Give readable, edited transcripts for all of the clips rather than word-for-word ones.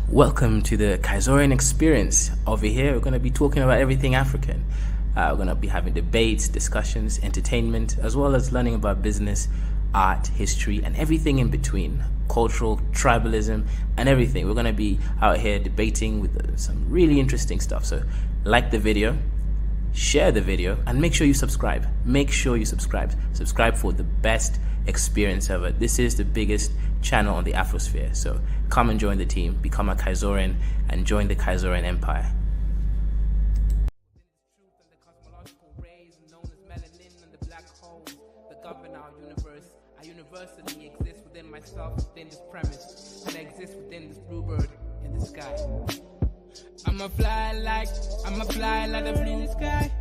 Welcome to the Kaizorian Experience. Over here, we're going to be talking about everything African. We're going to be having debates, discussions, entertainment, as well as learning about business, art, history, and everything in between. Cultural, tribalism, and everything. We're going to be out here debating with some really interesting stuff. So, like the video, share the video, and make sure you subscribe. Make sure you subscribe. Subscribe for the best experience ever. This is the biggest channel on the Afrosphere. So come and join the team, become a Kaizorian, and join the Kaizorian Empire. Universally exist within myself, within this premise, and I exist within this bluebird in the sky. I'ma fly like the blue in the sky.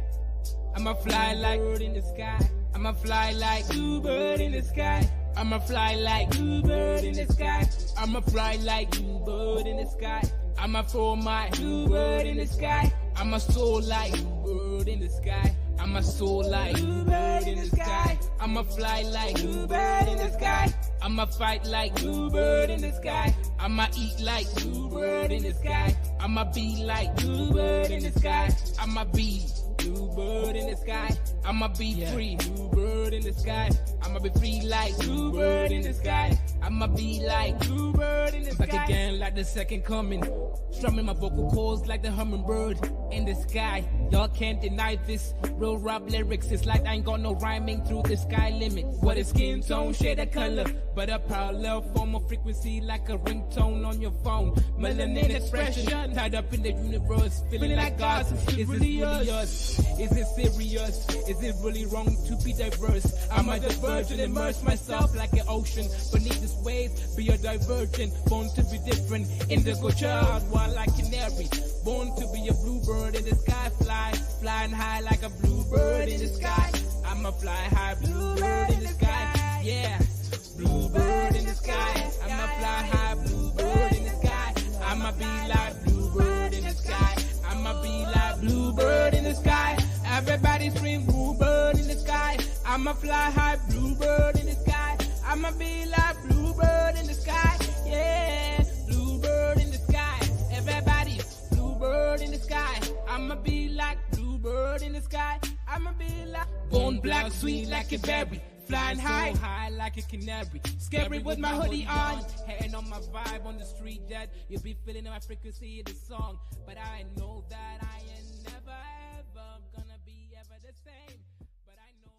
I'ma fly like bird in the sky. I'ma fly like bluebird in the sky. I'ma fly like bluebird in the sky. I'ma fly like bluebird in the sky. I'ma throw my bluebird in the sky. I'ma soar like bluebird in the sky. I'ma soar like bluebird in the sky. I'ma fly like bluebird in the sky. I'ma fight like bluebird in the sky. I'ma eat like bluebird in the sky. I'ma be like bluebird in the sky. I'ma be bluebird in the sky. I'ma be free, bluebird in the sky. I'ma be free like bluebird in the sky. I'ma be like bluebird in the sky. Back again like the second coming. Strumming my vocal cords like the hummingbird in the sky. Y'all can't deny this. Real rap lyrics, it's like I ain't got no rhyming through the sky limit. What is skin tone, shade of color, but a parallel form of frequency like a ringtone on your phone. Melanin expression tied up in the universe, feeling like God. Is it really us? Is it serious? Is it really wrong to be diverse? I'm a divergent, immerse myself like an ocean beneath this waves. Be a divergent, born to be different. Indigo child, wild like canary. Born to be a bluebird in the sky, flying high like a bluebird in the sky. I'ma fly high, bluebird in the sky. Yeah, bluebird in the sky. I'ma fly high, bluebird in the sky. I'ma be like bluebird in the sky. I'ma be like bluebird in the sky. Everybody scream bluebird in the sky. I'ma fly high, bluebird in the sky. I'ma be like bluebird in the sky. Yeah, bluebird in the sky. Everybody, bluebird in the sky. I'ma be like bluebird in the sky. I'ma be like bone black, sweet like a berry. Flying high like a canary. Scary with my hoodie on. Hating on my vibe on the street that you'll be feeling my frequency of the song. But I know that I ain't never ever gonna be ever the same. But I know.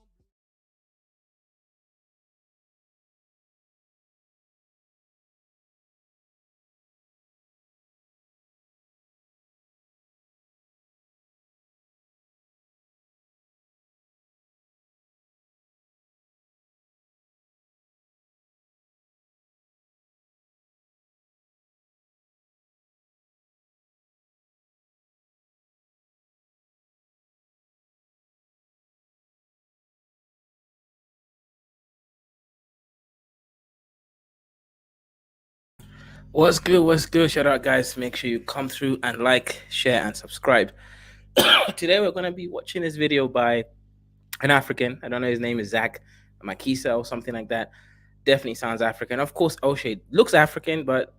What's good? What's good? Shout out, guys. Make sure you come through and like, share, and subscribe. Today, we're going to be watching this video by an African. I don't know, his name is Zach Makisa or something like that. Definitely sounds African. Of course, O'Shea looks African, but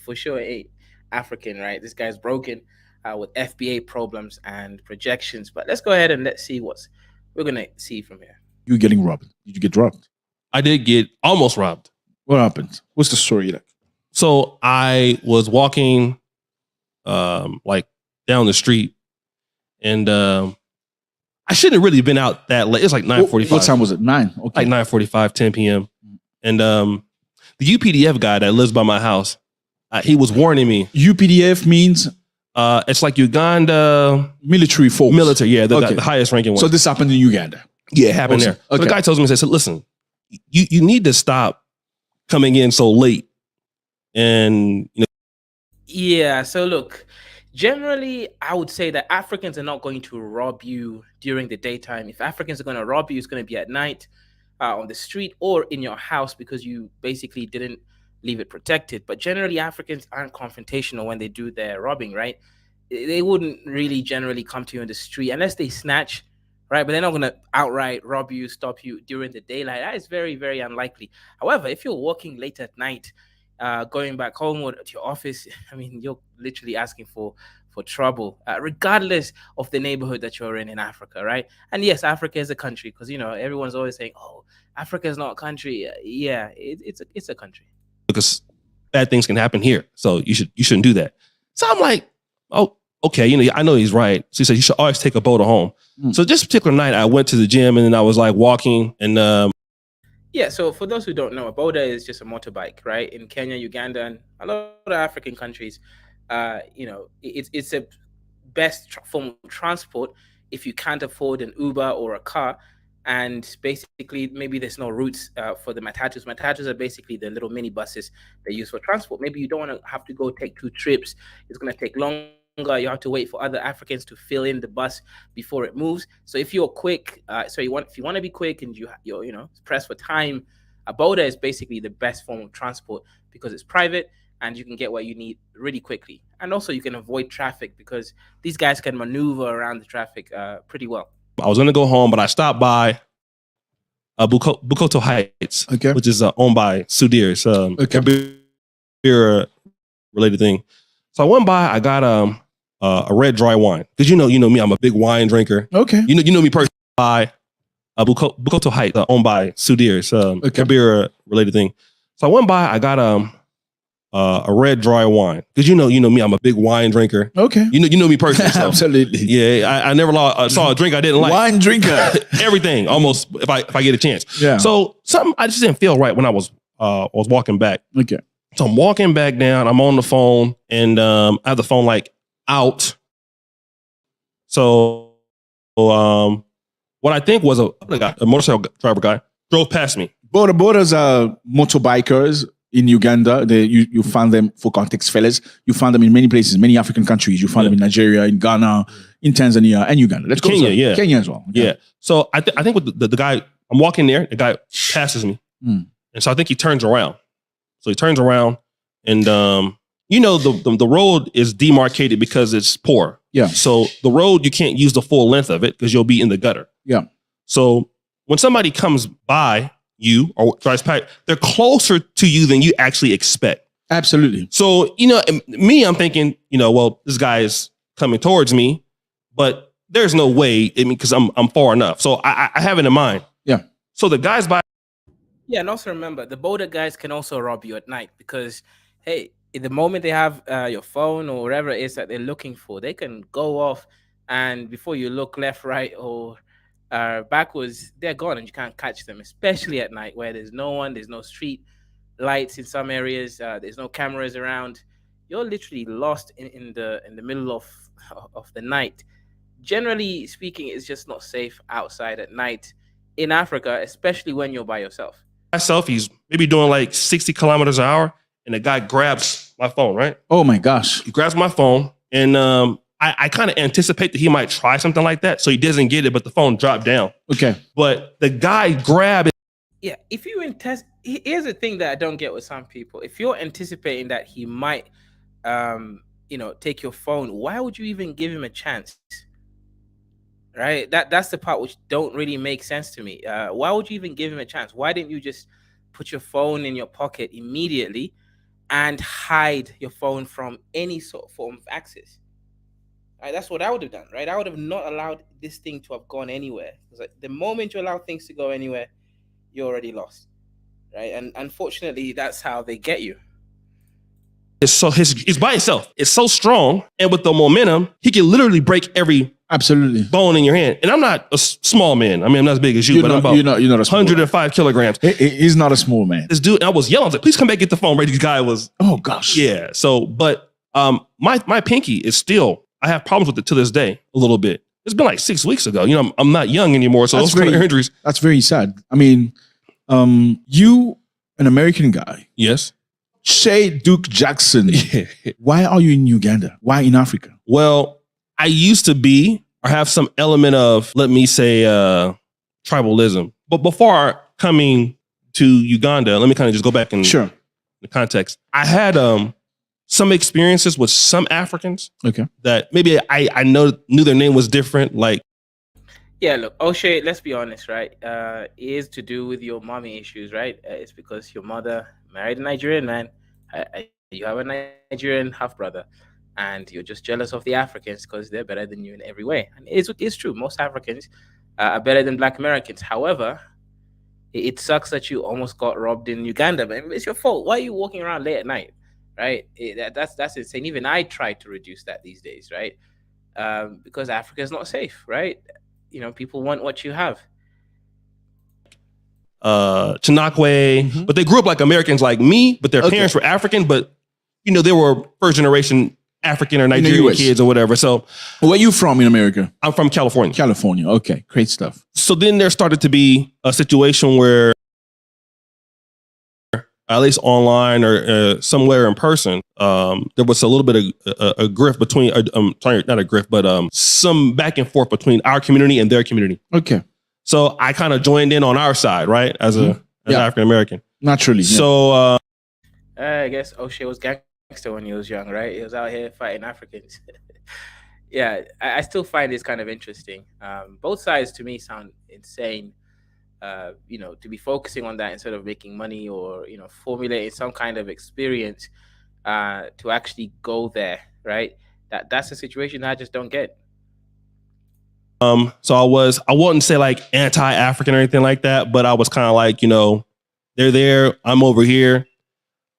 for sure ain't African, right? This guy's broken with FBA problems and projections. But let's go ahead and let's see what we're going to see from here. You getting robbed? Did you get robbed? I did get almost robbed. What happened? What's the story like? So I was walking like down the street, and I shouldn't have really been out that late. It's like 9:45. What time was it? 9. Okay. Like 9:45, 10 p.m. And the UPDF guy that lives by my house, he was warning me. UPDF means it's like Uganda military force. Military, yeah, the highest ranking one. So this happened in Uganda. Yeah, it happened there. So the guy tells me, he said, listen, you need to stop coming in so late. And Yeah, so look, generally, I would say that Africans are not going to rob you during the daytime. If Africans are going to rob you, it's going to be at night, on the street or in your house because you basically didn't leave it protected. But generally, Africans aren't confrontational when they do their robbing, right? They wouldn't really generally come to you in the street unless they snatch, right? But they're not going to outright rob you, stop you during the daylight. That is very, very unlikely. However, if you're walking late at night, going back home or to your office, I mean, you're literally asking for trouble, regardless of the neighborhood that you're in Africa, right? And yes, Africa is a country because everyone's always saying, "Oh, Africa is not a country." Yeah, it's a country. because bad things can happen here. So you shouldn't do that. So I'm like, oh, okay, I know he's right. So he said you should always take a boat home. So this particular night, I went to the gym and then I was like walking and Yeah, so for those who don't know, a boda is just a motorbike, right? In Kenya, Uganda, and a lot of African countries, it's a best form of transport if you can't afford an Uber or a car. And basically, maybe there's no routes for the matatus. Matatus are basically the little mini buses they use for transport. Maybe you don't want to have to go take 2 trips. It's going to take longer. You have to wait for other Africans to fill in the bus before it moves. So if you're quick, if you want to be quick and you're pressed for time, a boda is basically the best form of transport because it's private and you can get what you need really quickly. And also you can avoid traffic because these guys can maneuver around the traffic pretty well. I was going to go home, but I stopped by Bukoto Heights, Okay. which is owned by Sudir. It's a beer related thing. So I went by, I got a red dry wine. Because you know me, I'm a big wine drinker. Okay. You know me personally. By Bukoto Heights, owned by Sudir. It's a beer related thing. So I went by, I got a red dry wine. Because you know me, I'm a big wine drinker. Okay. You know me personally. So, Absolutely. yeah, I never saw a drink I didn't like. Wine drinker. Everything, almost, if I get a chance. Yeah. So something I just didn't feel right when I was walking back. Okay. So I'm walking back down. I'm on the phone, and I have the phone like out. So what I think was a motorcycle driver guy drove past me. Bodas are motorbikers in Uganda. You find them, for context, fellas. You find them in many places, many African countries. You find them in Nigeria, in Ghana, in Tanzania, and Uganda. Let's go. Kenya, yeah. Kenya as well. Yeah. So I think with the guy, I'm walking there. The guy passes me, and so I think he turns around. So he turns around, and the road is demarcated because it's poor. Yeah. So the road, you can't use the full length of it because you'll be in the gutter. Yeah. So when somebody comes by you or drives past, they're closer to you than you actually expect. Absolutely. So, me, I'm thinking, well, this guy is coming towards me, but there's no way, because I'm far enough. So I have it in mind. Yeah. So the guys by. Yeah, and also remember, the boda guys can also rob you at night because, hey, the moment they have your phone or whatever it is that they're looking for, they can go off, and before you look left, right, or backwards, they're gone, and you can't catch them, especially at night where there's no one, there's no street lights in some areas, there's no cameras around. You're literally lost in the middle of the night. Generally speaking, it's just not safe outside at night in Africa, especially when you're by yourself. Myself, he's maybe doing like 60 kilometers an hour, and the guy grabs my phone, right? Oh my gosh. He grabs my phone, and I kind of anticipate that he might try something like that, so he doesn't get it, but the phone dropped down. Okay. But the guy grabbed it. Yeah, if you here's the thing that I don't get with some people. If you're anticipating that he might, take your phone, why would you even give him a chance? Right? That's the part which don't really make sense to me. Why would you even give him a chance? Why didn't you just put your phone in your pocket immediately and hide your phone from any sort of form of access? Right? That's what I would have done, right? I would have not allowed this thing to have gone anywhere. Because like, the moment you allow things to go anywhere, you're already lost, right? And unfortunately, that's how they get you. It's by itself. It's so strong, and with the momentum, he can literally break every Absolutely. bone in your hand. And I'm not a small man. I mean, I'm not as big as you, but I'm about you're not a small 105 kilograms. He's not a small man. This dude, I was yelling, I was like, please come back, get the phone. Right? This guy was, Oh gosh. yeah. So, but my pinky is still, I have problems with it to this day a little bit. It's been like 6 weeks ago. I'm not young anymore, so That's those kind of injuries. That's very sad. I mean, you, an American guy, Yes. Shay Duke Jackson. Why are you in Uganda? Why in Africa? Well, I used to be, or have some element of, let me say, tribalism. But before coming to Uganda, let me kind of just go back in Sure. the context. I had some experiences with some Africans Okay. that maybe I knew their name was different. Like, Yeah, look, O'Shea, let's be honest, right? It is to do with your mommy issues, right? It's because your mother married a Nigerian man, You have a Nigerian half brother, and you're just jealous of the Africans because they're better than you in every way. And it's true. Most Africans are better than Black Americans. However, it sucks that you almost got robbed in Uganda, man. It's your fault. Why are you walking around late at night, right? That's insane. Even I try to reduce that these days, right? Because Africa is not safe, right? People want what you have. Chinakwe, but they grew up like Americans like me, but their parents were African, but they were first generation African or Nigerian kids or whatever. So where are you from in America? I'm from California. California. Okay. Great stuff. So then there started to be a situation where, at least online or somewhere in person, there was a little bit of a grift between, sorry, not a grift, but some back and forth between our community and their community. Okay. So I kind of joined in on our side, right? As an African American. Naturally. Yeah. So I guess O'Shea was gangster when he was young, right? He was out here fighting Africans. Yeah, I still find this kind of interesting. Both sides to me sound insane. To be focusing on that instead of making money or, formulating some kind of experience to actually go there, right? That's a situation I just don't get. So I wouldn't say like anti-African or anything like that, but I was kind of like, they're there, I'm over here.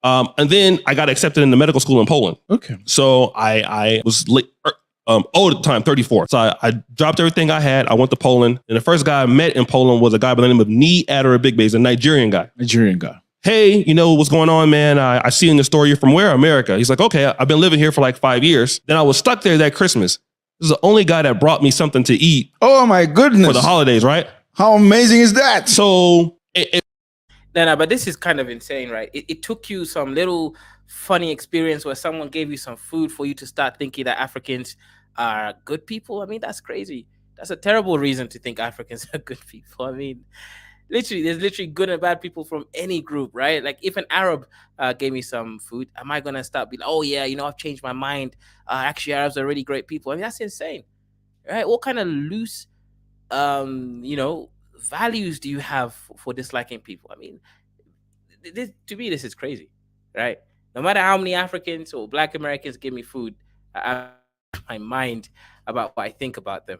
And then I got accepted into medical school in Poland. Okay. So I was old at the time, 34. So I dropped everything I had. I went to Poland. And the first guy I met in Poland was a guy by the name of Ni Adarabigbe. He's a Nigerian guy. Hey, what's going on, man? I see in the story you're from where? America. He's like, okay, I've been living here for like 5 years. Then I was stuck there that Christmas. This is the only guy that brought me something to eat. Oh my goodness. For the holidays, right? How amazing is that? So No, but this is kind of insane, right? It took you some little funny experience where someone gave you some food for you to start thinking that Africans are good people. I mean, that's crazy. That's a terrible reason to think Africans are good people. I mean, there's literally good and bad people from any group, right? Like if an Arab gave me some food, am I gonna start being, oh yeah, I've changed my mind. Actually, Arabs are really great people. I mean, that's insane, right? What kind of loose, values do you have for disliking people? I mean, to me, this is crazy, right? No matter how many Africans or Black Americans give me food, I have my mind about what I think about them.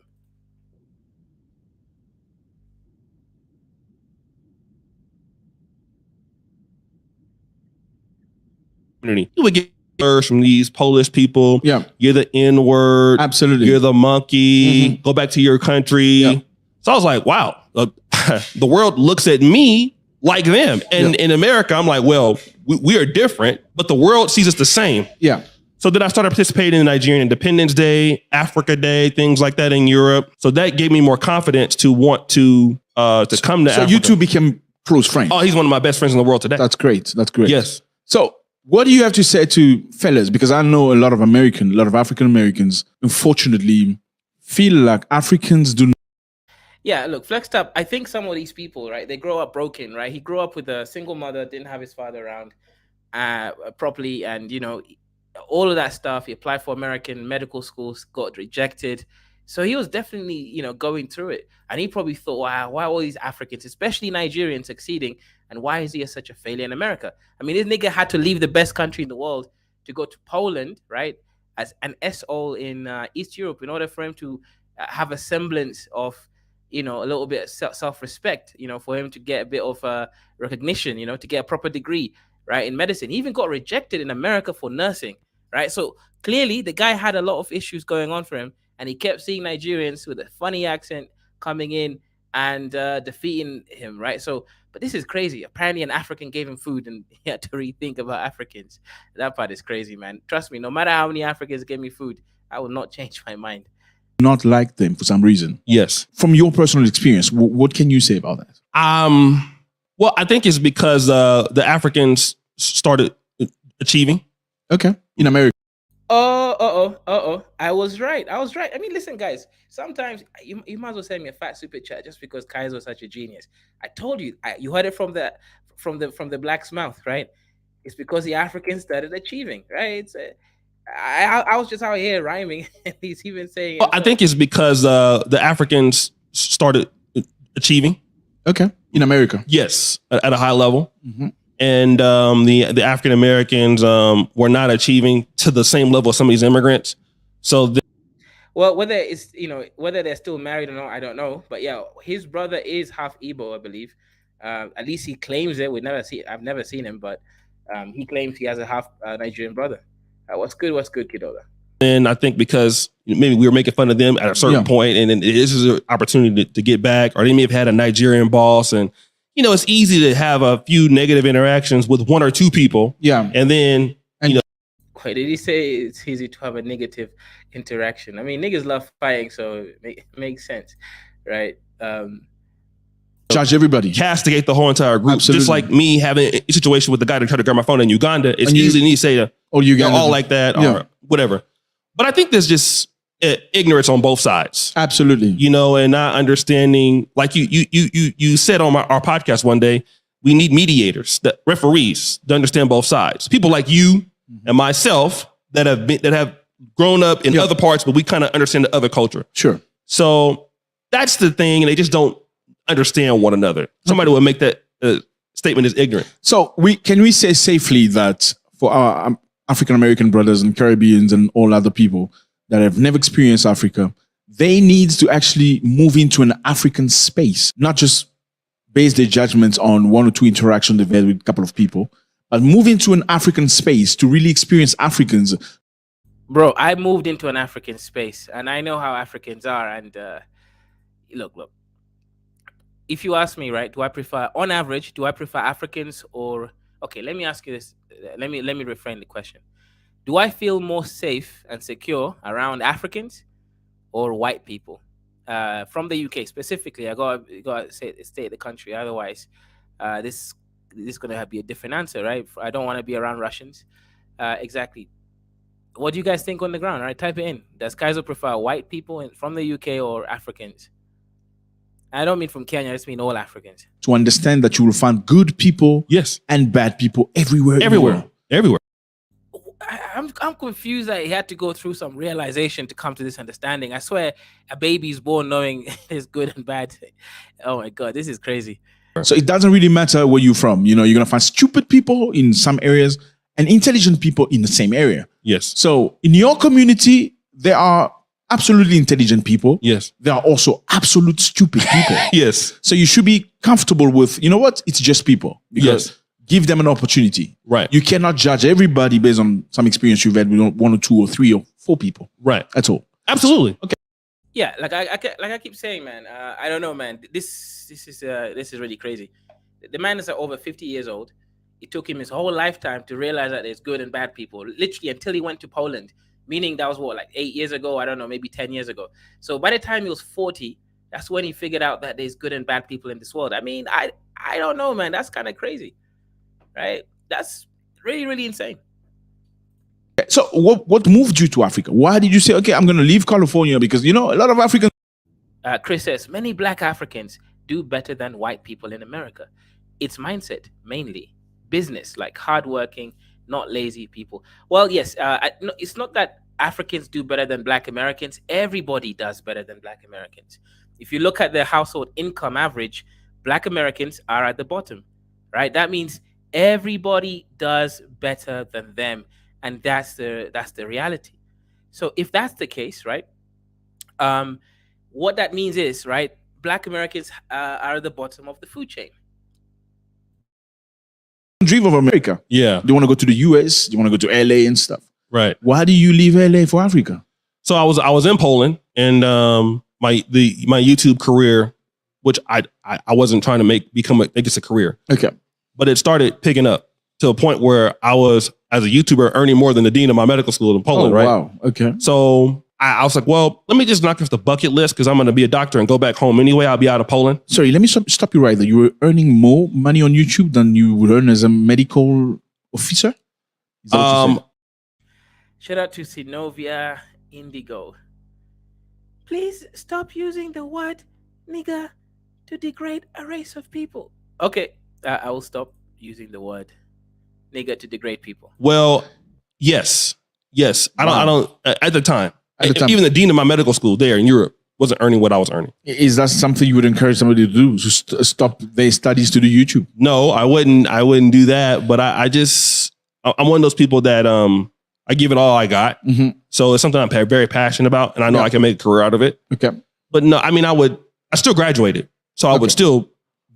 You would get from these Polish people. Yeah. You're the N-word. Absolutely. You're the monkey. Go back to your country. Yeah. So I was like, wow, the world looks at me like them. And in America, I'm like, well, we are different, but the world sees us the same. Yeah. So then I started participating in Nigerian Independence Day, Africa Day, things like that in Europe. So that gave me more confidence to want to come to Africa. So you two became close friends? Oh, he's one of my best friends in the world today. That's great. That's great. Yes. So what do you have to say to fellas? Because I know a lot of African Americans, unfortunately, feel like Africans do not. Yeah, look, Flexed Up, I think some of these people, right, they grow up broken, right? He grew up with a single mother, didn't have his father around properly. And, all of that stuff. He applied for American medical schools, got rejected. So he was definitely, going through it. And he probably thought, wow, why are all these Africans, especially Nigerians, succeeding? And why is he such a failure in America? I mean, this nigga had to leave the best country in the world to go to Poland, right, as an SO in East Europe in order for him to have a semblance of, a little bit of self-respect, for him to get a bit of recognition, to get a proper degree, right, in medicine. He even got rejected in America for nursing, right? So clearly the guy had a lot of issues going on for him, and he kept seeing Nigerians with a funny accent coming in and defeating him, right? So, but this is crazy. Apparently an African gave him food and he had to rethink about Africans. That part is crazy, man. Trust me, no matter how many Africans gave me food, I will not change my mind. Not like them for some reason. Yes. From your personal experience, what can you say about that? Well, I think it's because the Africans started achieving. Okay. In America. I was right. I mean, listen, guys, sometimes you might as well send me a fat super chat just because Kaiser was such a genius. I told you, you heard it from the black's mouth, right? It's because the Africans started achieving, right? I was just out here rhyming, and he's even saying. Well, I think it's because the Africans started achieving. Okay. In America. Yes, at a high level. Mm-hmm. and the African Americans were not achieving to the same level as some of these immigrants. So Well, whether it's whether they're still married or not, I don't know. But yeah, his brother is half Igbo, I believe. At least he claims it. I've never seen him, but he claims he has a half Nigerian brother. What's good, Kidola? and I think because maybe we were making fun of them at a certain point, and then this is an opportunity to get back, or they may have had a Nigerian boss, and it's easy to have a few negative interactions with one or two people. Yeah. And then Wait, did he say it's easy to have a negative interaction? I mean, niggas love fighting, so it makes sense, right? Judge everybody. castigate the whole entire group. Absolutely. Just like me having a situation with the guy that tried to grab my phone in Uganda. It's And you- easy to say Or you they're got all like that Yeah. or whatever. But I think there's just ignorance on both sides. Absolutely. And not understanding, like you said on our podcast one day, we need mediators, referees to understand both sides. People like you and myself that have grown up in other parts, but we kind of understand the other culture. Sure. So that's the thing, and they just don't understand one another. Somebody would make that statement is ignorant. So can we say safely that for our African American brothers and Caribbeans and all other people that have never experienced Africa, they need to actually move into an African space, not just base their judgments on one or two interactions they've had with a couple of people, but move into an African space to really experience Africans. Bro, I moved into an African space, and I know how Africans are. And look. If you ask me, right, on average, do I prefer Africans or... Okay, let me ask you this. Let me reframe the question. Do I feel more safe and secure around Africans or white people? From the UK specifically, I gotta state the country. Otherwise, this is gonna be a different answer, right? I don't want to be around Russians. Exactly. What do you guys think on the ground? All right, type it in. Does Kaiser prefer white people from the UK or Africans? I don't mean from Kenya. I just mean all Africans. To understand that you will find good people Yes. and bad people everywhere. Everywhere. I'm confused that he had to go through some realization to come to this understanding. I swear, a baby's born knowing there's good and bad. Oh my God, this is crazy. So it doesn't really matter where you're from. You're going to find stupid people in some areas and intelligent people in the same area. Yes. So in your community, there are absolutely intelligent people. Yes. There are also absolute stupid people. Yes. So you should be comfortable with, you know what? It's just people. Because Yes. give them an opportunity. Right. You cannot judge everybody based on some experience you've had with one or two or three or four people. Right. That's all. Absolutely. Okay. Yeah, like I keep saying, man. I don't know, man. This is really crazy. The man is over 50 years old. It took him his whole lifetime to realize that there's good and bad people. Literally until he went to Poland, meaning that was like 8 years ago. I don't know, maybe 10 years ago. So by the time he was 40, that's when he figured out that there's good and bad people in this world. I mean, I don't know, man. That's kind of crazy, right? That's really, really insane. So what moved you to Africa? Why did you say, okay, I'm going to leave California? Because, a lot of Africans. Chris says, many black Africans do better than white people in America. It's mindset, mainly. Business, like hardworking, not lazy people. Well, yes, no, it's not that Africans do better than black Americans. Everybody does better than black Americans. If you look at the household income average, black Americans are at the bottom, right? That means everybody does better than them. And that's the reality. So if that's the case, right? What that means is, right, black Americans are at the bottom of the food chain. Dream of America. Yeah. They want to go to the US. They want to go to LA and stuff. Right. Why do you leave LA for Africa? So I was in Poland, and my YouTube career, which I wasn't trying to make this a career, Okay. but it started picking up to a point where I was, as a YouTuber, earning more than the dean of my medical school in Poland. Right. Wow. Okay. So I was like, well, let me just knock off the bucket list because I'm going to be a doctor and go back home anyway. I'll be out of Poland. Sorry, let me stop you right there. You were earning more money on YouTube than you would earn as a medical officer? Is that what you're saying? Shout out to Sinovia Indigo. Please stop using the word nigger to degrade a race of people. Okay, I will stop using the word nigger to degrade people. Well, yes. I don't, at the time, At the time. even the dean of my medical school there in Europe, wasn't earning what I was earning. Is that something you would encourage somebody to do? To stop their studies to do YouTube? No, I wouldn't do that. But I'm one of those people that I give it all I got. Mm-hmm. So it's something I'm very passionate about, and I know I can make a career out of it. Okay. But no, I mean, I still graduated. So I would still.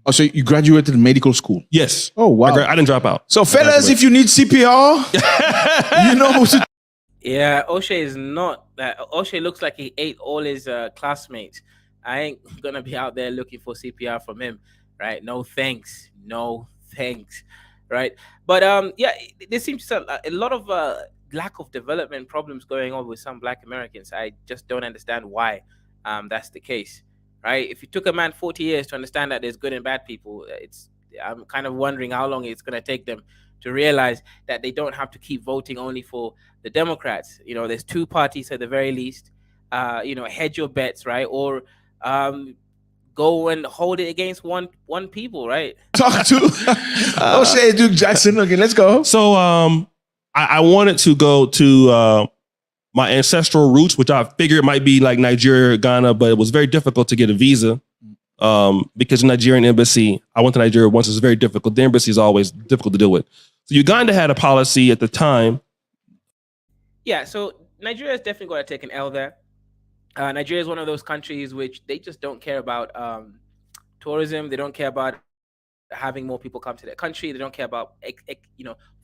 Oh, so you graduated medical school? Yes. Oh, wow. I didn't drop out. So fellas, if you need CPR, you know who to. Yeah, O'Shea is not that. O'Shea looks like he ate all his classmates. I ain't gonna be out there looking for CPR from him, right? No thanks, right? But yeah, there seems to a lot of lack of development problems going on with some Black Americans. I just don't understand why that's the case, right? If it took a man 40 years to understand that there's good and bad people, I'm kind of wondering how long it's gonna take them to realize that they don't have to keep voting only for the Democrats. You know, there's two parties at the very least. You know, hedge your bets, right? Or go and hold it against one people, right? Talk to O'Shea Duke Jackson. Okay, let's go. So I wanted to go to my ancestral roots, which I figured might be like Nigeria or Ghana, but it was very difficult to get a visa. Because the Nigerian embassy, I went to Nigeria once, it's very difficult. The embassy is always difficult to deal with. So Uganda had a policy at the time. Yeah, so Nigeria is definitely going to take an L there. Nigeria is one of those countries which they just don't care about tourism. They don't care about having more people come to their country. They don't care about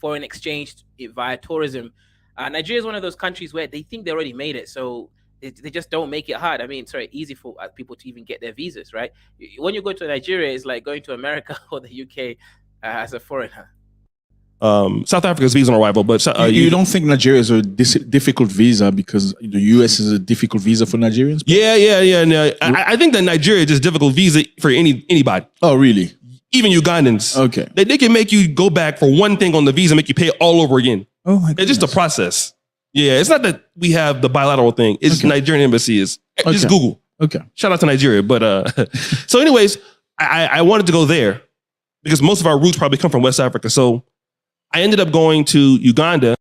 foreign exchange via tourism. Nigeria is one of those countries where they think they already made it, so they just don't make it hard. I mean, sorry, easy for people to even get their visas, right? When you go to Nigeria, it's like going to America or the UK as a foreigner. South Africa's visa on arrival, but you don't think Nigeria is a difficult visa because the US is a difficult visa for Nigerians? Yeah. No. I think that Nigeria is just difficult visa for anybody. Oh, really? Even Ugandans. Okay. They can make you go back for one thing on the visa, make you pay all over again. Oh my goodness. It's just a process. Yeah, it's not that we have the bilateral thing. It's Nigerian embassy is. Just Google. Okay. Shout out to Nigeria. But so anyways, I wanted to go there because most of our roots probably come from West Africa. So I ended up going to Uganda.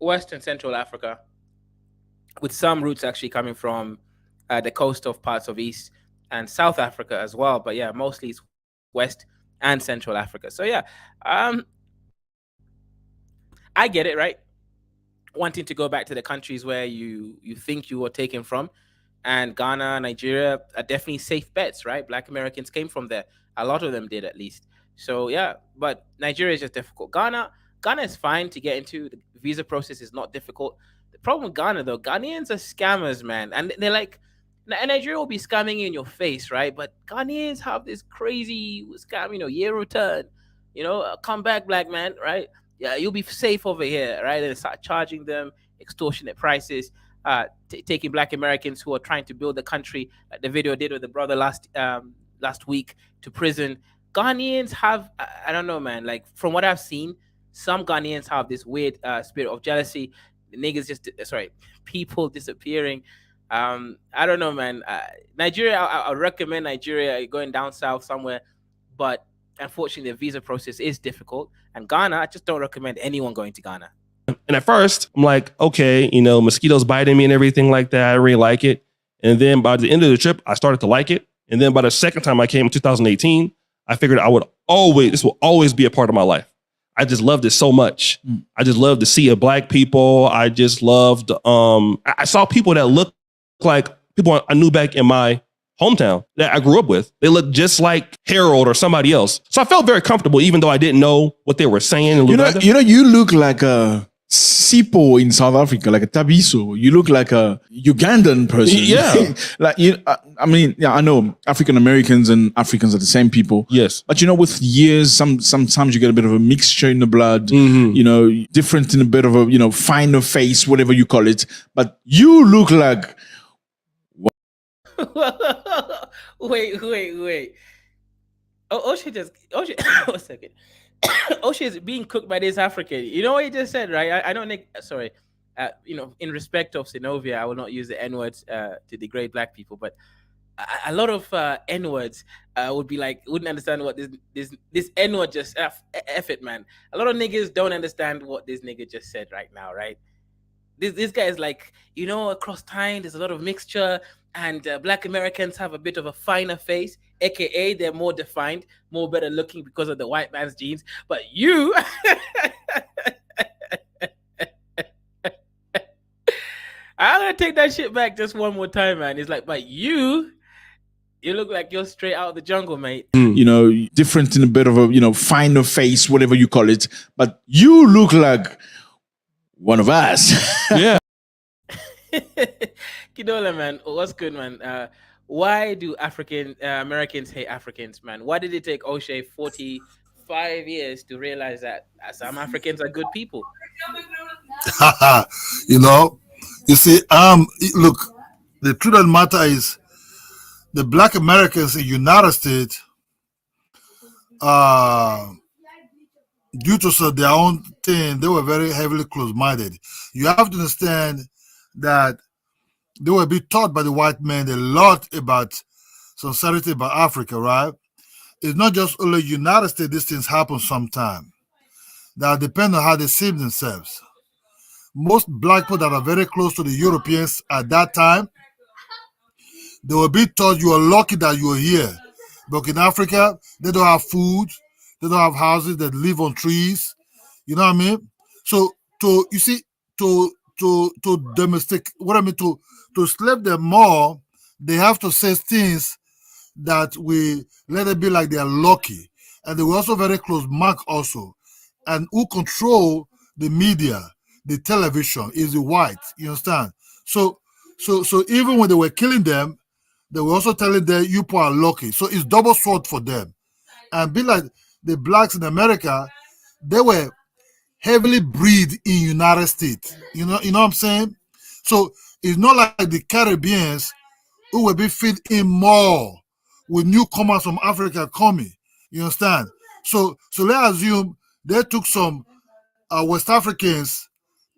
West and Central Africa, with some roots actually coming from the coast of parts of East and South Africa as well. But yeah, mostly it's West and Central Africa. So yeah, I get it, right? Wanting to go back to the countries where you think you were taken from. And Ghana, Nigeria are definitely safe bets, right? Black Americans came from there. A lot of them did, at least. So yeah, but Nigeria is just difficult. Ghana is fine to get into. The visa process is not difficult. The problem with Ghana, though, Ghanaians are scammers, man. And they're like, Nigeria will be scamming you in your face, right? But Ghanaians have this crazy scam, year return, come back, black man, right? Yeah, you'll be safe over here, right? And start charging them extortionate prices, taking Black Americans who are trying to build the country, like the video I did with the brother last week, to prison. Ghanaians have, I don't know, man, like from what I've seen, some Ghanaians have this weird spirit of jealousy. The niggas people disappearing. I don't know, man. Nigeria, I recommend Nigeria going down south somewhere, but unfortunately, the visa process is difficult. And Ghana, I just don't recommend anyone going to Ghana. And at first, I'm like, okay, mosquitoes biting me and everything like that. I really like it. And then by the end of the trip, I started to like it. And then by the second time I came in 2018, I figured this will always be a part of my life. I just loved it so much. I just loved to see Black people. I just loved, I saw people that looked like people I knew back in my hometown that I grew up with. They looked just like Harold or somebody else. So I felt very comfortable, even though I didn't know what they were saying. You look like a Sipo in South Africa, like a Tabiso. You look like a Ugandan person. Yeah. I know African Americans and Africans are the same people. Yes. But with years, sometimes you get a bit of a mixture in the blood, different in a bit of a, finer face, whatever you call it. But you look like... Wait. O'Shea one second. O'Shea is being cooked by this African. You know what he just said, right? I don't think, sorry, in respect of Synovia, I will not use the N-words to degrade Black people, but a lot of N-words would be like, wouldn't understand what this N-word just, F it, man. A lot of niggas don't understand what this nigga just said right now, right? This guy is like, across time, there's a lot of mixture. and Black Americans have a bit of a finer face, aka they're more defined, more better looking because of the white man's genes. But you, I'm gonna take that shit back just one more time, man. It's like, but you look like you're straight out of the jungle, mate. You know, different in a bit of a, you know, finer face, whatever you call it. But you look like one of us. Yeah. Kidola, man, what's good, man? Why do African Americans hate Africans, man? Why did it take O'Shea 45 years to realize that some Africans are good people? You know, you see, look, the truth of the matter is the Black Americans in the United States, due to their own thing, they were very heavily close-minded. You have to understand that they were being taught by the white men a lot about sincerity about Africa, right? It's not just only United States, these things happen sometimes. That depend on how they see themselves. Most black people that are very close to the Europeans at that time, they were being taught you are lucky that you are here. But in Africa, they don't have food, they don't have houses, they live on trees. You know what I mean? So to you see, to domestic, what I mean to slave them more, they have to say things that we let it be like they are lucky. And they were also very close mark also. And who control the media, the television is the white. You understand? So even when they were killing them, they were also telling them you people are lucky. So it's double sword for them. And be like the blacks in America, they were heavily bred in United States. You know what I'm saying? So it's not like the Caribbeans who will be fit in more with newcomers from Africa coming. You understand? So let's assume they took some West Africans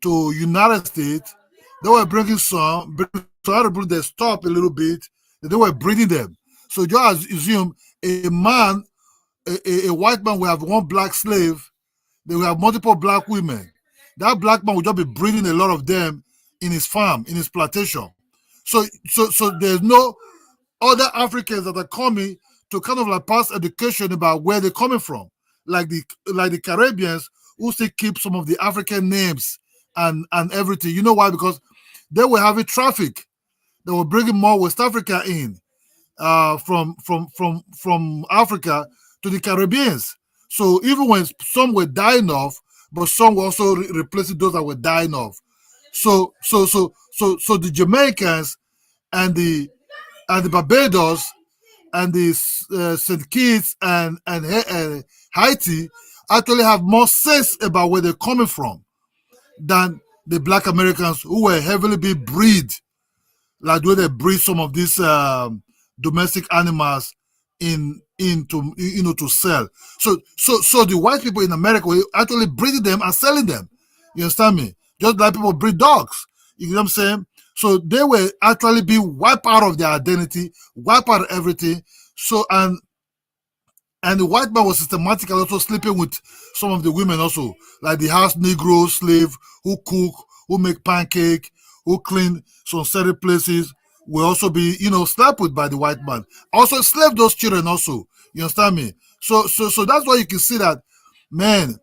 to United States. They were bringing some, so they stop a little bit. They were breeding them. So just assume a white man will have one black slave. They will have multiple black women. That black man will just be breeding a lot of them in his farm, in his plantation. So there's no other Africans that are coming to kind of like pass education about where they're coming from, like the Caribbeans who still keep some of the African names and everything. You know why? Because they were having traffic. They were bringing more West Africa in from Africa to the Caribbeans. So even when some were dying off, but some were also replacing those that were dying off. So the Jamaicans and the Barbados and the St. Kitts and Haiti actually have more sense about where they're coming from than the Black Americans who were heavily being bred, like the way they breed some of these domestic animals to sell. So the white people in America were actually breeding them and selling them. You understand me? Just like people breed dogs. You know what I'm saying? So they were actually being wiped out of their identity, wiped out of everything. So and the white man was systematically also sleeping with some of the women also, like the house Negro slave who cook, who make pancake, who clean some certain places, will also be, slept with by the white man. Also slave those children also. You understand me? So that's why you can see that, man,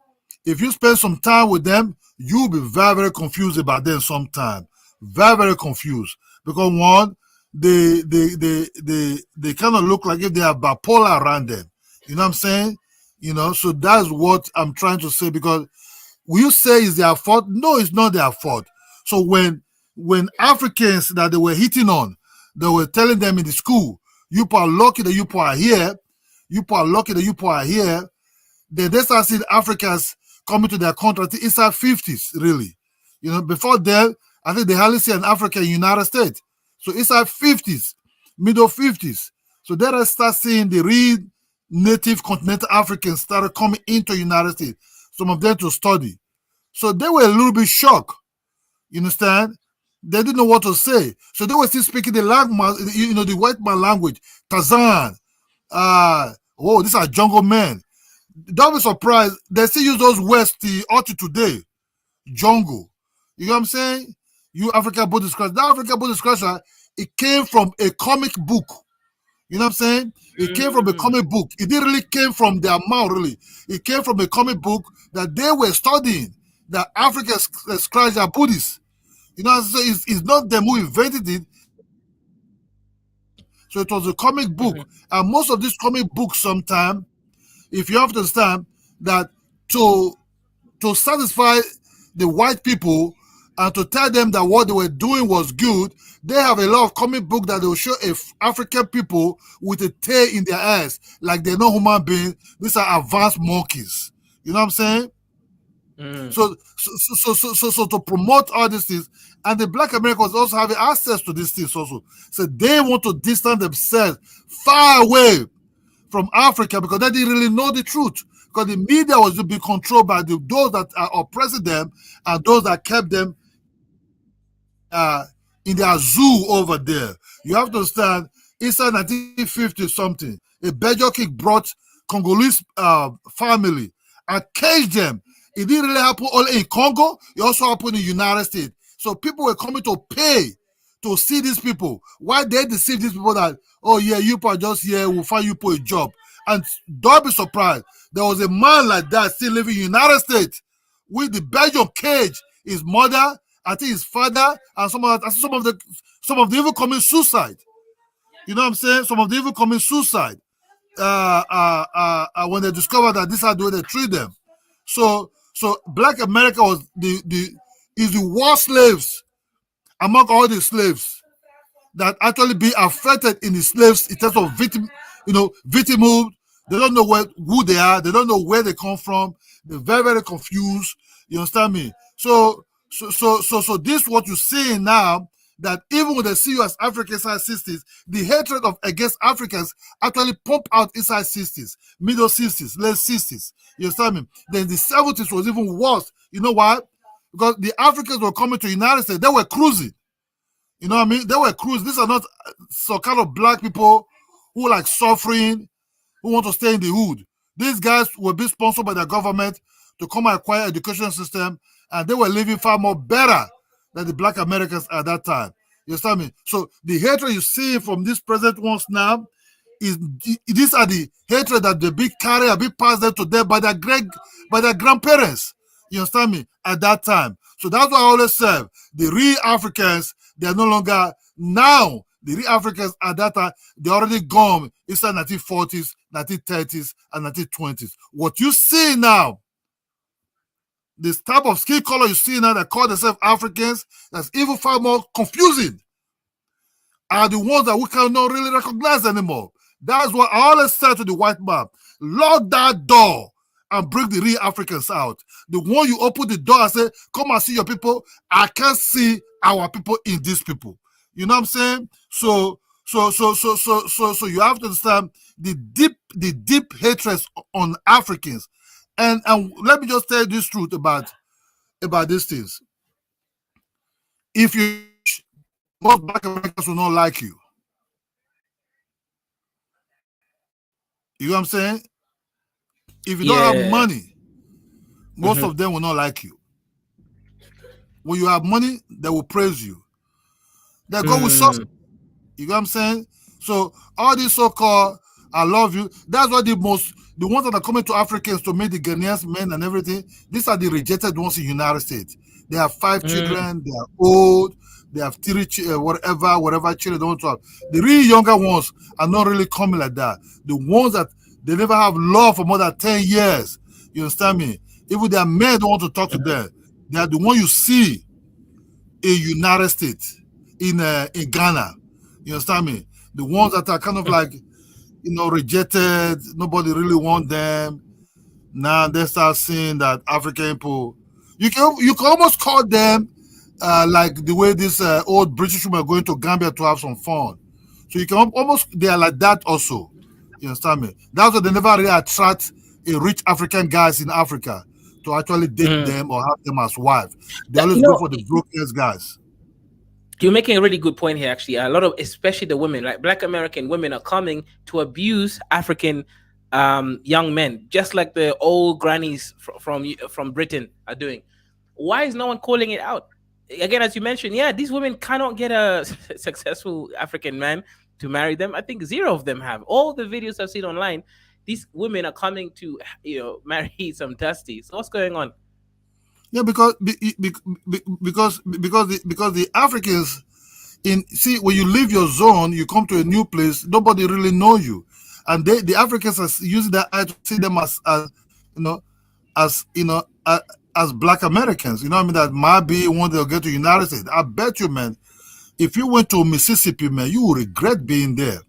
if you spend some time with them, you'll be very, very confused about them sometimes. Very, very confused. Because one, they kind of look like if they are bipolar around them. You know what I'm saying? So that's what I'm trying to say, because will you say it's their fault? No, it's not their fault. So when Africans that they were hitting on, they were telling them in the school, you are lucky that you are here, you are lucky that you are here, then they start seeing Africans coming to their country inside 50s, really. Before then, I think they hardly see an African in the United States. So inside 50s, middle 50s. So then I start seeing the real native continental Africans started coming into the United States, some of them to study. So they were a little bit shocked. You understand? They didn't know what to say. So they were still speaking the language, the white man language. Tarzan. These are jungle men. Don't be surprised. They still use those words up to today. Jungle. You know what I'm saying? You African Buddhist Christ. That African Buddhist Christ it came from a comic book. You know what I'm saying? It came from a comic book. It didn't really came from their mouth, really. It came from a comic book that they were studying, that African scribes are Buddhists. You know, so it's not them who invented it. So it was a comic book. And most of these comic books sometimes, if you have to understand that to satisfy the white people and to tell them that what they were doing was good, they have a lot of comic book that they will show African people with a tail in their ass, like they're not human beings. These are advanced monkeys. You know what I'm saying? So to promote all these things, and the Black Americans also having access to these things also. So they want to distance themselves far away from Africa because they didn't really know the truth. Because the media was to be controlled by those that are oppressing them and those that kept them in their zoo over there. You have to understand, inside 1950 something, a Belgian king brought Congolese family and caged them. It didn't really happen only in Congo, it also happened in the United States. So people were coming to pay to see these people. Why they deceive these people that, oh yeah, you are just here, we'll find you for a job. And don't be surprised, there was a man like that still living in the United States with the Belgian cage, his mother, I think his father, and some of the even commit suicide. You know what I'm saying? Some of the even commit suicide when they discovered that this is the way they treat them. So Black America was is the worst slaves among all the slaves that actually be affected in the slaves in terms of victimhood. They don't know who they are. They don't know where they come from. They're very, very confused. You understand me? So this what you're seeing now, that even when they see you as African inside 60s, the hatred against Africans actually pump out inside 60s, middle 60s, late 60s. You understand me? Then the 70s was even worse. You know why? Because the Africans were coming to the United States. They were cruising. You know what I mean? They were cruising. These are not some kind of black people who like suffering, who want to stay in the hood. These guys were being sponsored by the government to come and acquire education system, and they were living far more better than the Black Americans at that time. You understand me? So the hatred you see from these present ones now these are the hatred that the big carry and big passed them to them by their grandparents. You understand me? At that time. So that's why I always say the real Africans, they are no longer now. The real Africans at that time, they already gone inside 1940s, 1930s, and 1920s. What you see now, this type of skin color you see now that call themselves Africans, that's even far more confusing, are the ones that we cannot really recognize anymore. That's what I always say to the white man. Lock that door and bring the real Africans out. The one you open the door and say, come and see your people, I can't see our people in these people. You know what I'm saying? So you have to understand the deep hatred on Africans. And let me just tell you this truth about these things. If you most Black Americans will not like you. You know what I'm saying? If you don't have money, most of them will not like you. When you have money, they will praise you. They go with success. You know what I'm saying? So all these so-called I love you, that's why the ones that are coming to Africans to meet the Ghanaians men and everything, these are the rejected ones in the United States. They have 5 children, they are old, they have 3 whatever children they want to have. The really younger ones are not really coming like that. The ones that they never have love for more than 10 years. You understand me? Even their men don't want to talk to them. They are the one you see in United States, in Ghana. You understand me? The ones that are kind of like, rejected, nobody really want them. Now they start seeing that African people, you can almost call them like the way this old British women are going to Gambia to have some fun. So you can they are like that also. You understand me? That's why they never really attract a rich African guys in Africa to actually date them or have them as wives. They always go for the broke-ass guys. You're making a really good point here, actually. A lot of, especially the women, like Black American women, are coming to abuse African young men, just like the old grannies from Britain are doing. Why is no one calling it out? again, as you mentioned, yeah, these women cannot get a successful African man to marry them. I think zero of them have. All the videos I've seen online, these women are coming to, marry some dusty. So what's going on? Yeah, because the Africans when you leave your zone, you come to a new place, nobody really know you, and the Africans are using that eye to see them as Black Americans. You know what I mean? That might be when they'll get to United States. I bet you, man, if you went to Mississippi, man, you will regret being there.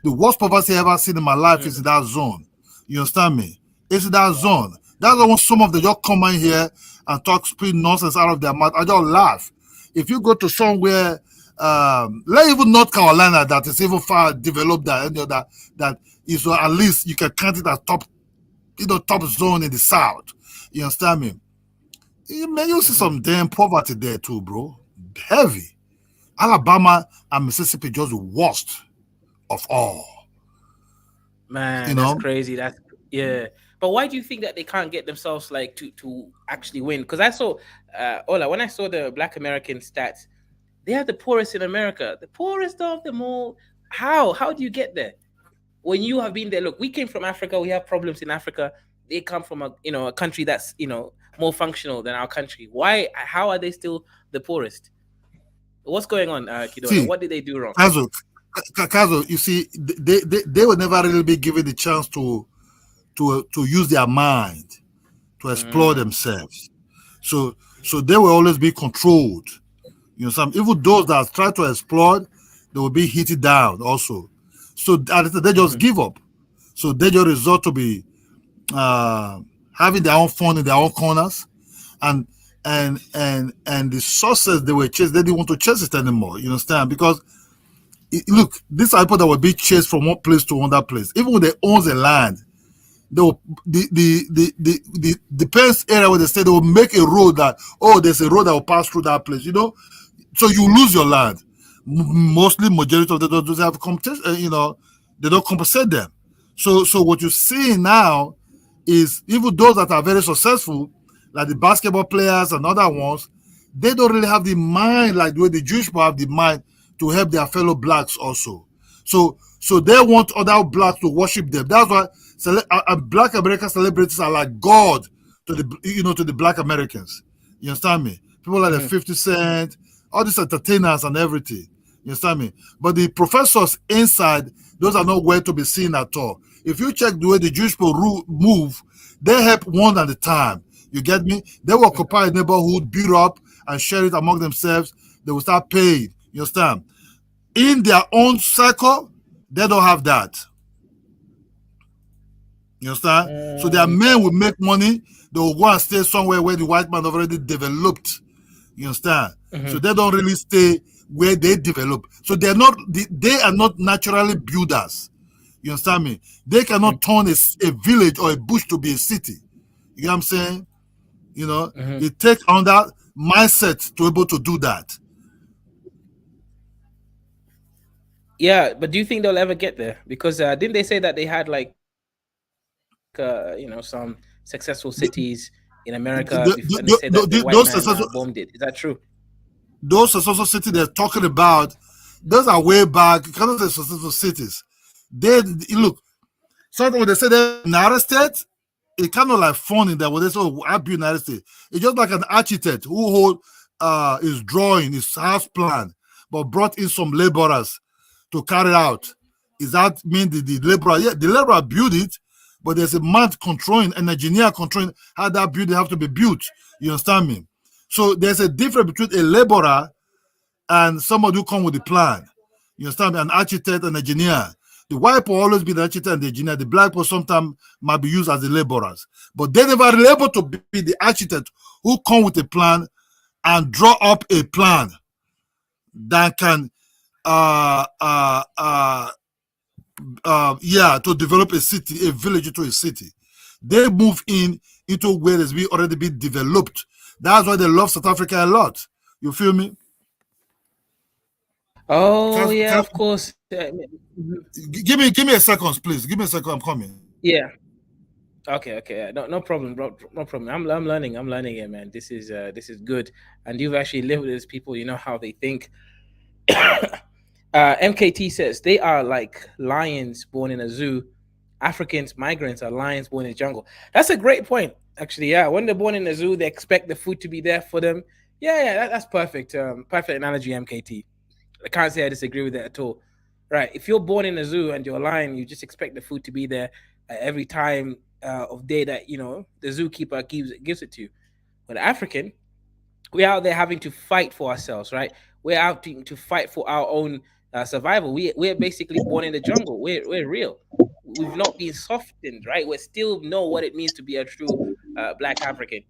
The worst poverty I ever seen in my life is in that zone. You understand me? It's in that zone. That's why when some of them just come in here and talk speak nonsense out of their mouth, I just laugh. If you go to somewhere, like even North Carolina, that is even far developed that is at least you can count it as top zone in the South. You understand me? Man, you see some damn poverty there too, bro. Heavy. Alabama and Mississippi just the worst of all. Man, that's crazy. But why do you think that they can't get themselves like to actually win? Because I saw Ola, when I saw the Black American stats, they are the poorest in America, the poorest of them all. How do you get there when you have been there? Look, we came from Africa. We have problems in Africa. They come from a country that's more functional than our country. Why? How are they still the poorest? What's going on, Kidola? What did they do wrong? Kazo, you see, they will never really be given the chance to use their mind to explore themselves. So they will always be controlled. Even those that try to explore, they will be hit down also. So they just give up. So they just resort to be having their own fun in their own corners, and the success they were chased, they didn't want to chase it anymore. You understand? Because look, these are people that will be chased from one place to another place. Even when they own the land, they will, the Pence area where they say they will make a road that there's a road that will pass through that place. So you lose your land. Mostly, majority of them don't have competition. They don't compensate them. So what you see now is even those that are very successful, like the basketball players and other ones, they don't really have the mind like the way the Jewish people have the mind to help their fellow blacks also. So they want other blacks to worship them. That's why Black American celebrities are like God to the Black Americans. You understand me? People like the 50 Cent, all these entertainers and everything. You understand me? But the professors inside, those are nowhere to be seen at all. If you check the way the Jewish people move, they help one at a time. You get me? They will occupy a neighborhood, build up, and share it among themselves. They will start paying. You understand? In their own circle, they don't have that. You understand? So their men will make money. They will go and stay somewhere where the white man already developed. You understand? So they don't really stay where they develop. So they are not naturally builders. You understand me? They cannot turn a village or a bush to be a city. You know what I'm saying? It takes on that mindset to be able to do that. Yeah, but do you think they'll ever get there? Because didn't they say that they had some successful cities in America? And they said that the white man bombed it. Is that true? Those successful cities they're talking about, those are way back. You cannot say successful cities. Look, sometimes when they say they're United States, it's kind of like funny that when they say, I built United States. It's just like an architect who hold his drawing, his house plan, but brought in some laborers to carry out. Is that mean the laborer? Yeah, the laborer built it, but there's a man controlling, an engineer controlling how that building have to be built. You understand me? So there's a difference between a laborer and somebody who come with the plan. You understand me? An architect and engineer. The white people always be the architect and the engineer. The black people sometimes might be used as the laborers. But they never really able to be the architect who come with a plan and draw up a plan that can to develop a city, a village into a city. They move into where it's already been developed. That's why they love South Africa a lot. You feel me? Oh, of course. Give me a second, please. Give me a second. I'm coming. Yeah. Okay. No problem, bro. No problem. I'm learning. I'm learning it, man. This is good. And you've actually lived with these people. You know how they think. MKT says they are like lions born in a zoo. Africans, migrants are lions born in the jungle. That's a great point, actually. Yeah, when they're born in a zoo, they expect the food to be there for them. Yeah, that's perfect. Perfect analogy, MKT. I can't say I disagree with it at all. Right. If you're born in a zoo and you're a lion, you just expect the food to be there every time of day that the zookeeper gives it to you. But African, we're out there having to fight for ourselves, right? We're out to fight for our own survival. We're basically born in the jungle. We're real. We've not been softened, right? We still know what it means to be a true Black African.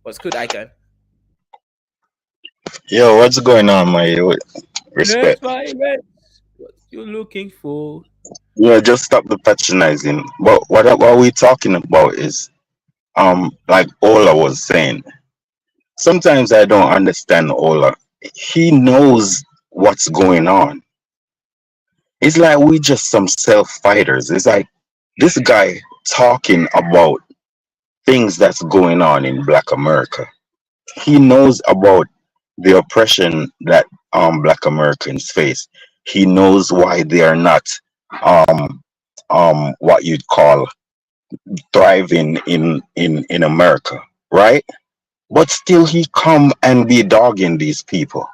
What's good, Icon? Yo, what's going on, my youth? Next Respect. violence. What you looking for? Yeah, just stop the patronizing. But what we talking about is, like Ola was saying. Sometimes I don't understand Ola. He knows what's going on. It's like we just some self fighters. It's like this guy talking about things that's going on in Black America. He knows about the oppression that Black Americans face. He knows why they are not um what you'd call thriving in America, right? But still he come and be dogging these people.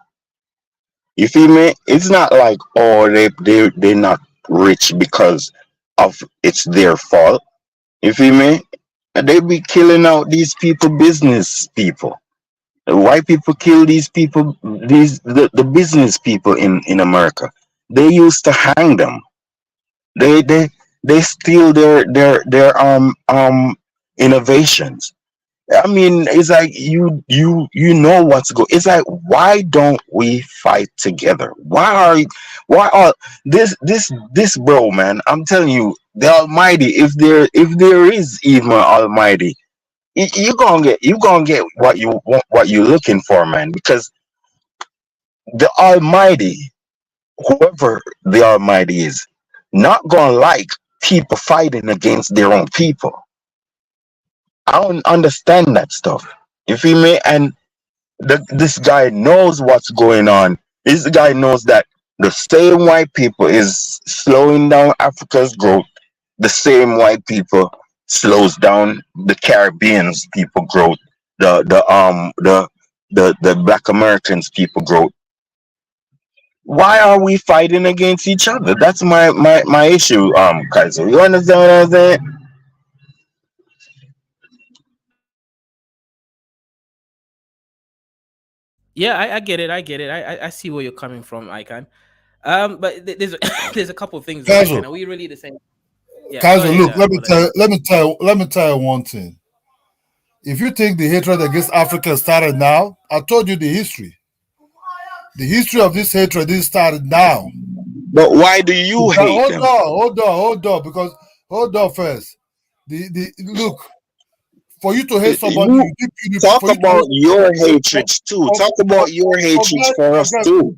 You feel me? It's not like, oh, they're not rich because of it's their fault. You feel me? And they be killing out these people, business people. The white people kill these people, the business people in America. They used to hang them. They they they steal their innovations. I mean, it's like you know what's go. It's like, why don't we fight together? Why are this bro, man? I'm telling you, the Almighty. If there is even Almighty, you gonna get what you want, what you're looking for, man. Because the Almighty, whoever the Almighty is, not gonna like people fighting against their own people. I don't understand that stuff. You feel me? And this guy knows what's going on. This guy knows that the same white people is slowing down Africa's growth. The same white people slows down the Caribbean's people growth. The Black Americans people growth. Why are we fighting against each other? That's my issue, Kaiser. You understand what I'm saying? Yeah, I get it. I get it. I see where you're coming from, Icon. But there's there's a couple of things though, Icon. Kaiser, Are we really the same? Yeah, go Kaiser, ahead, look, let me Ola. tell let me tell you one thing. If you think the hatred against Africa started now, I told you the history. The history of this hatred didn't start now. But why do you hate Hold them? on, because hold on first. The look, for you to hate somebody, You talk for you to about hate your somebody, hatreds too. Talk about your hatreds forget, for us forget. too.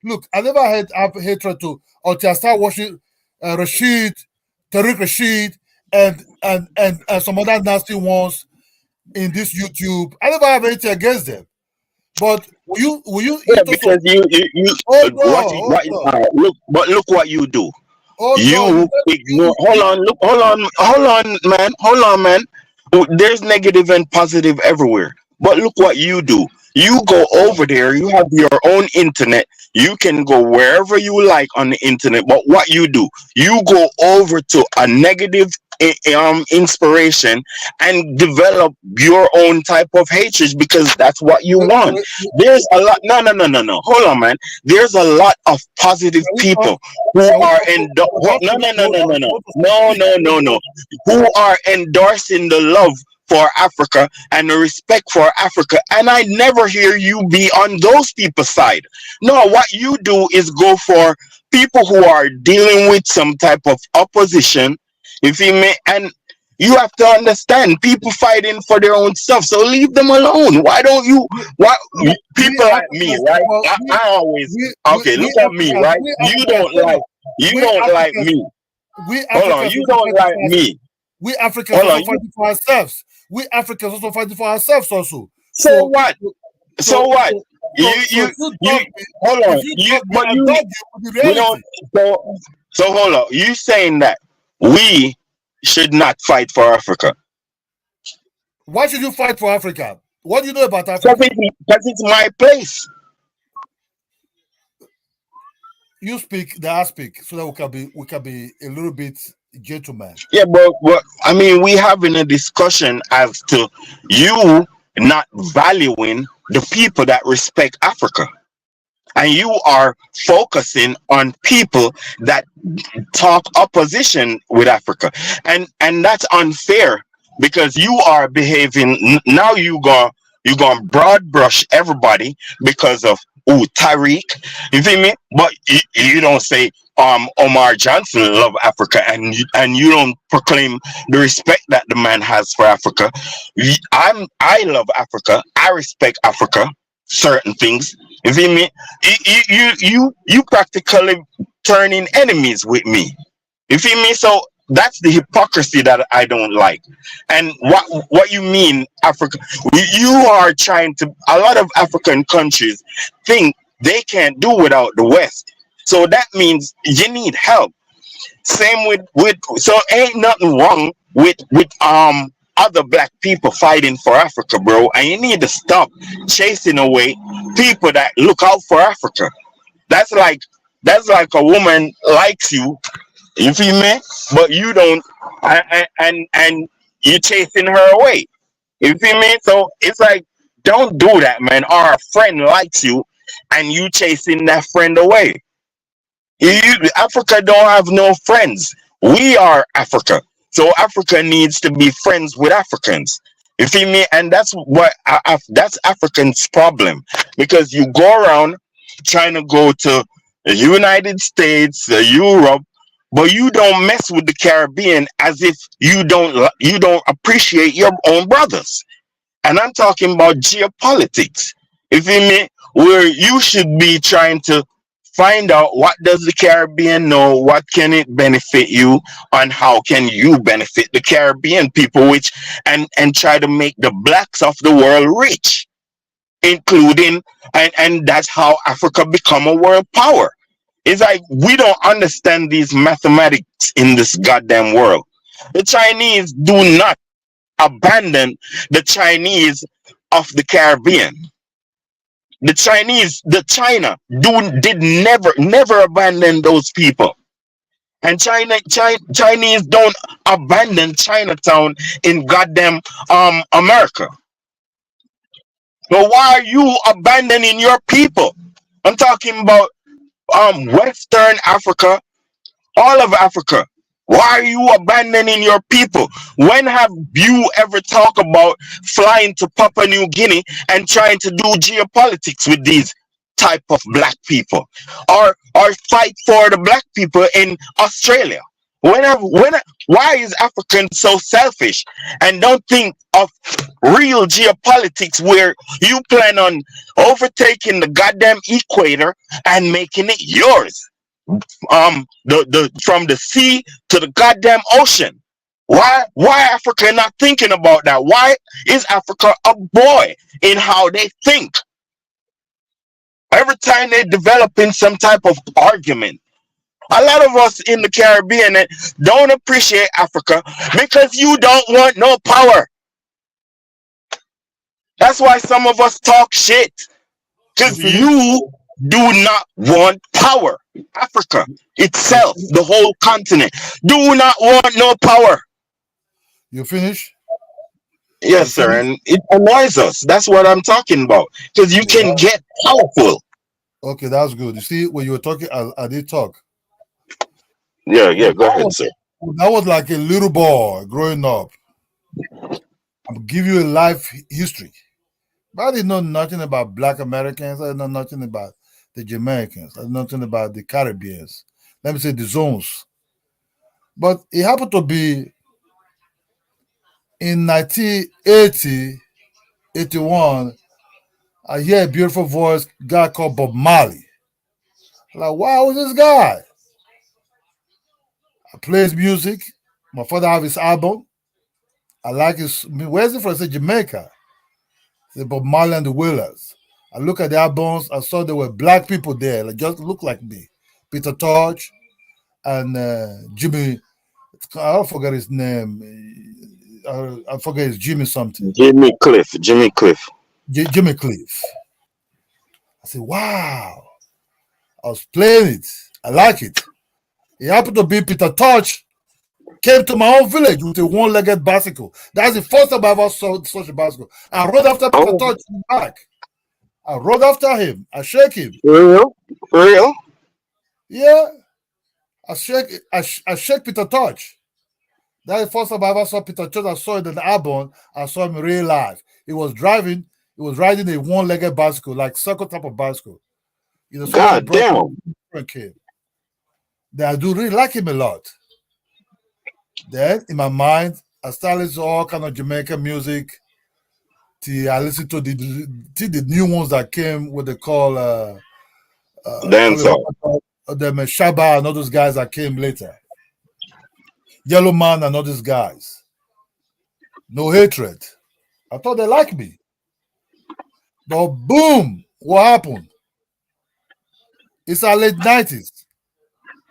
Look, I never had hatred to until I start watching Rashid, Tariq Rashid, and some other nasty ones in this YouTube. I never have anything against them. But you Yeah, also because you hold what on, hold on, look, but look what you do. hold on. You ignore. Hold on, look, hold on, man. There's negative and positive everywhere. But look what you do. You go over there. You have your own internet. You can go wherever you like on the internet. But what you do, you go over to a negative inspiration and develop your own type of hatred because that's what you wait, want. wait, There's a lot. No. Hold on, man. There's a lot of positive can we talk? people who Can we are talk? no no no Hold no on, no no hold no no no no who are endorsing the love for Africa and the respect for Africa, and I never hear you be on those people's side. No, what you do is go for people who are dealing with some type of opposition. You feel me? And you have to understand people fighting for their own stuff, so leave them alone. Why don't you? Why we people like me, Africans, right? well, I always okay. we Look at me, Africans, right? You don't like. You we don't like Africans, me. we Hold on. Africans You will don't defend this like country. me. We Africans Hold also on. fighting for ourselves. We Africans also fighting for ourselves also. So what? So what? You Hold on. But I you, dog you with the we don't. reality. So hold on. You saying that we should not fight for Africa? Why should you fight for Africa? What do you know about Africa? Because it's my place. You speak, then I speak, so that we can be a little bit gentleman. Yeah, but I mean, we having a discussion as to you not valuing the people that respect Africa, and you are focusing on people that talk opposition with Africa, and that's unfair because you are behaving now. You gonna broad brush everybody because of Tariq. You feel me? But you don't say Omar Johnson love Africa, and you don't proclaim the respect that the man has for Africa. I love Africa. I respect Africa. Certain things. You feel me? You practically turning enemies with me. You feel me? So that's the hypocrisy that I don't like. And what you mean, Africa? You are trying to. A lot of African countries think they can't do without the West. So that means you need help. Same with so ain't nothing wrong with other black people fighting for Africa, bro. And you need to stop chasing away people that look out for Africa. That's like a woman likes you. You feel me? But you don't, and you're chasing her away. You feel me? So it's like, don't do that, man. Or a friend likes you, and you chasing that friend away. Africa don't have no friends. We are Africa, so Africa needs to be friends with Africans. You feel me? And that's what that's Africans' problem, because you go around trying to go to the United States, Europe, but you don't mess with the Caribbean as if you don't appreciate your own brothers. And I'm talking about geopolitics. You feel me? Where you should be trying to find out what does the Caribbean know, what can it benefit you, and how can you benefit the Caribbean people, which and try to make the blacks of the world rich, including and that's how Africa become a world power. It's like we don't understand these mathematics in this goddamn world. The Chinese do not abandon the Chinese of the Caribbean. China did never abandon those people. And Chinese don't abandon Chinatown in goddamn America. So why are you abandoning your people? I'm talking about Western Africa, all of Africa. Why are you abandoning your people? When have you ever talked about flying to Papua New Guinea and trying to do geopolitics with these type of black people, or fight for the black people in Australia? Why is African so selfish and don't think of real geopolitics where you plan on overtaking the goddamn equator and making it yours? The from the sea to the goddamn ocean. Why Africa not thinking about that? Why is Africa a boy in how they think? Every time they developing some type of argument. A lot of us in the Caribbean don't appreciate Africa because you don't want no power. That's why some of us talk shit. Because you do not want power. Africa itself, the whole continent, do not want no power. You finish? Yes, sir. And it annoys us. That's what I'm talking about. Because you can get powerful. Okay, that's good. You see, when you were talking, I did talk. Yeah, go ahead, sir. That was like a little boy growing up. I'll give you a life history. But I didn't know nothing about Black Americans. I didn't know nothing about the Jamaicans. I didn't know nothing about the Caribbeans. Let me say the zones. But it happened to be in 1980, 81, I hear a beautiful voice, guy called Bob Marley. I'm like, wow, who's this guy? I play his music. My father have his album. I like his. Where's he from? I said Jamaica. It's Bob Marley and the Wailers. I look at the albums. I saw there were black people there, like just look like me. Peter Tosh and Jimmy. I don't forget his name. I forget his Jimmy something. Jimmy Cliff. Jimmy Cliff. Jimmy Cliff. I said, wow. I was playing it. I like it. It happened to be Peter Tosh came to my own village with a one-legged bicycle. That's the first time I ever saw such a bicycle. I rode after Peter Tosh back. I rode after him. I shake him. For real? Yeah. I shake Peter Tosh. That's the first time I ever saw Peter Tosh. I saw it in the album. I saw him in real life. He was riding a one-legged bicycle, like circle type of bicycle. You know, so God damn. Then I do really like him a lot. Then in my mind, I started listening to all kind of Jamaican music. I listened to the new ones that came, what they call dancehall. The Shaba and all those guys that came later. Yellow Man and all these guys. No hatred. I thought they liked me. But boom, what happened? It's our late 90s.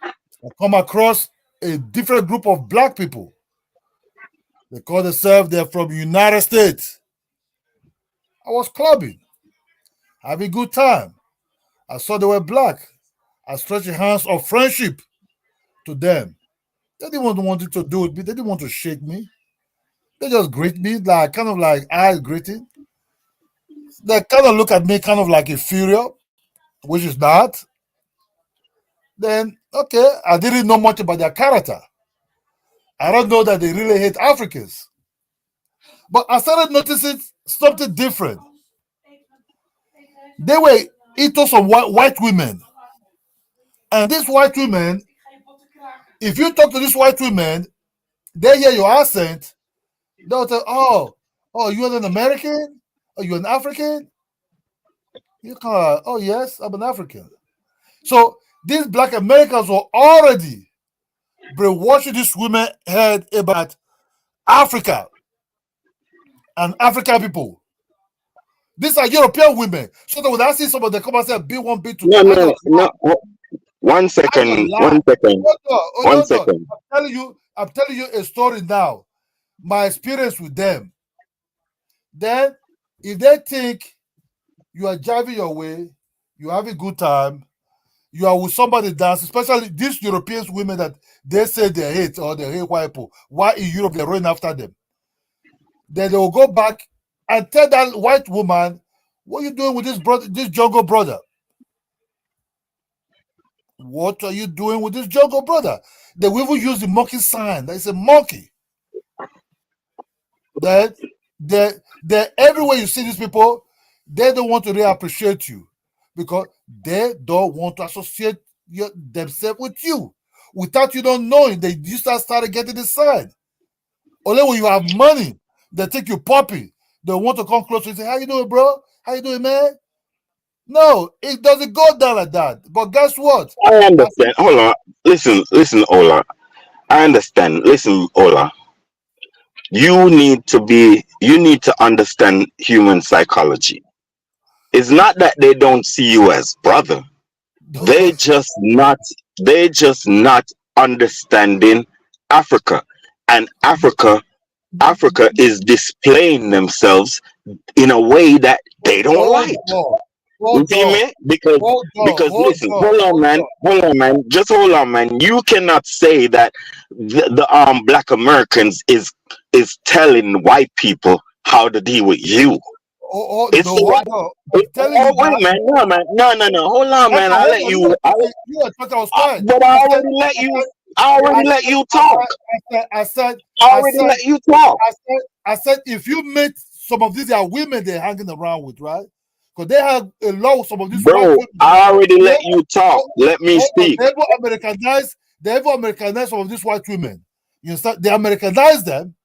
I come across a different group of black people. They call themselves, they're from the United States. I was clubbing, having a good time. I saw they were black. I stretched the hands of friendship to them. They didn't want to do it. They didn't want to shake me. They just greet me, like kind of like eye greeting. They kind of look at me kind of like inferior, which is not. Then, okay, I didn't know much about their character. I don't know that they really hate Africans. But I started noticing something different. They were into some white women. And these white women, if you talk to these white women, they hear your accent, they'll say, oh, you're an American? Are you an African? You kind of like, oh, yes, I'm an African. So these black Americans were already brainwashing these women head about Africa and African people. These are European women. So that when I see somebody come and say B1, B2, no. One second. I'm telling you a story now. My experience with them. Then, if they think you are driving your way, you have a good time, you are with somebody dance, especially these European women that they say they hate or they hate white people. Why in Europe they're running after them? Then they will go back and tell that white woman, what are you doing with this jungle brother? What are you doing with this jungle brother? They will even use the monkey sign. That is a monkey. That everywhere you see these people, they don't want to really appreciate you because they don't want to associate themselves with you. Without you don't know it, you started getting inside. Only when you have money, they think you poppy. They want to come close and say, how you doing, bro? How you doing, man? No, it doesn't go down like that. But guess what? I understand. Hold on. Listen, Ola. I understand. Listen, Ola. You need to understand human psychology. It's not that they don't see you as brother. They just not understanding Africa. And Africa is displaying themselves in a way that they don't like. You see me? Because listen, hold on, man. Just hold on, man. You cannot say that the black Americans is telling white people how to deal with you. Wait, man. No. Hold on, man. I'll let you. But I already let you talk. I said, if you meet some of these are women they're hanging around with, right? Because they have a lot of some of these. Bro, I already let you talk. Let me speak. They ever Americanize some of these white women. You understand? They Americanize them.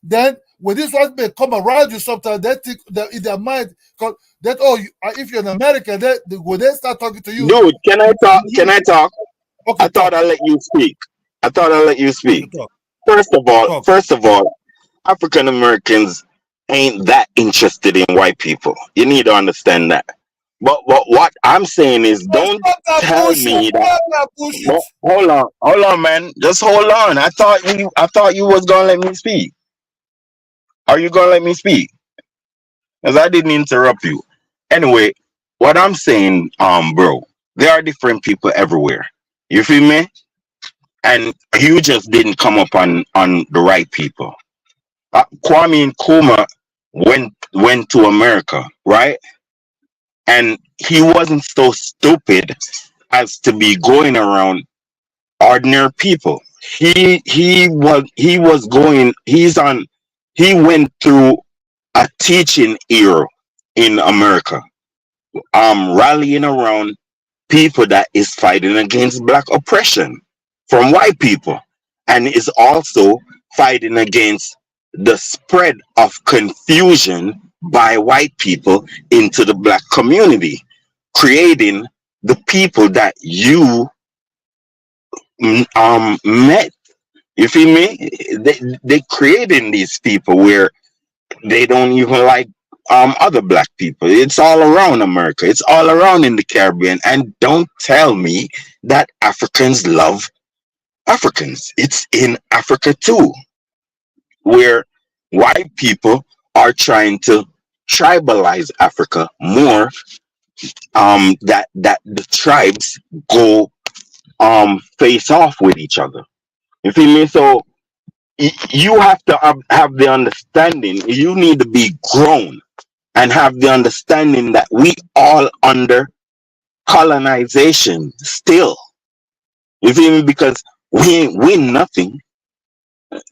Then when these white men come around you, sometimes they think that in their mind, because that if you're an American, when they start talking to you, dude, can I talk? Okay, I thought I'd let you speak. First of all, African Americans ain't that interested in white people. You need to understand that. But what I'm saying is, don't Stop that tell bullshit. me that. Stop that bullshit. No, hold on, man. Just hold on. I thought you was gonna let me speak. Are you gonna let me speak? Because I didn't interrupt you. Anyway, what I'm saying, bro, there are different people everywhere. You feel me? And you just didn't come up on the right people. Kwame Nkrumah went to America, right? And he wasn't so stupid as to be going around ordinary people. He went through a teaching era in America, rallying around people that is fighting against black oppression from white people, and is also fighting against the spread of confusion by white people into the black community, creating the people that you met. You feel me? They creating these people where they don't even like other black people. It's all around America. It's all around in the Caribbean. And don't tell me that Africans love Africans. It's in Africa too, where white people are trying to tribalize Africa more. That the tribes go face off with each other. You feel me? So you have to have the understanding. You need to be grown and have the understanding that we all under colonization still. You feel me? Because we ain't win nothing.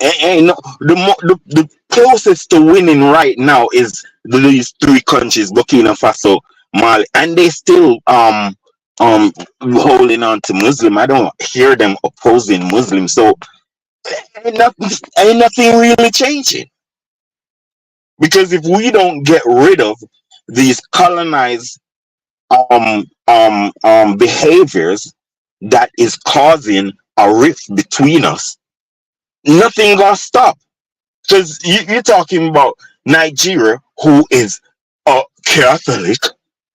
Ain't no, the closest to winning right now is these three countries, Burkina Faso, Mali, and they still holding on to Muslim. I don't hear them opposing Muslims. So ain't nothing really changing. Because if we don't get rid of these colonized behaviors that is causing a rift between us, nothing gonna stop. Because you're talking about Nigeria, who is a Catholic.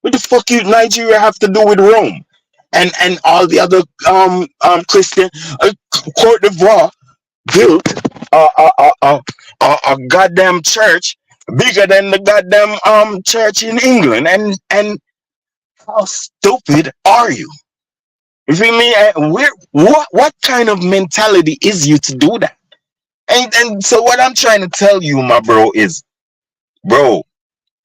What the fuck you Nigeria have to do with Rome and all the other Christian? Cote d'Ivoire built a goddamn church bigger than the goddamn church in England, and how stupid are you? You feel me? What kind of mentality is you to do that? And so what I'm trying to tell you, my bro, is, bro,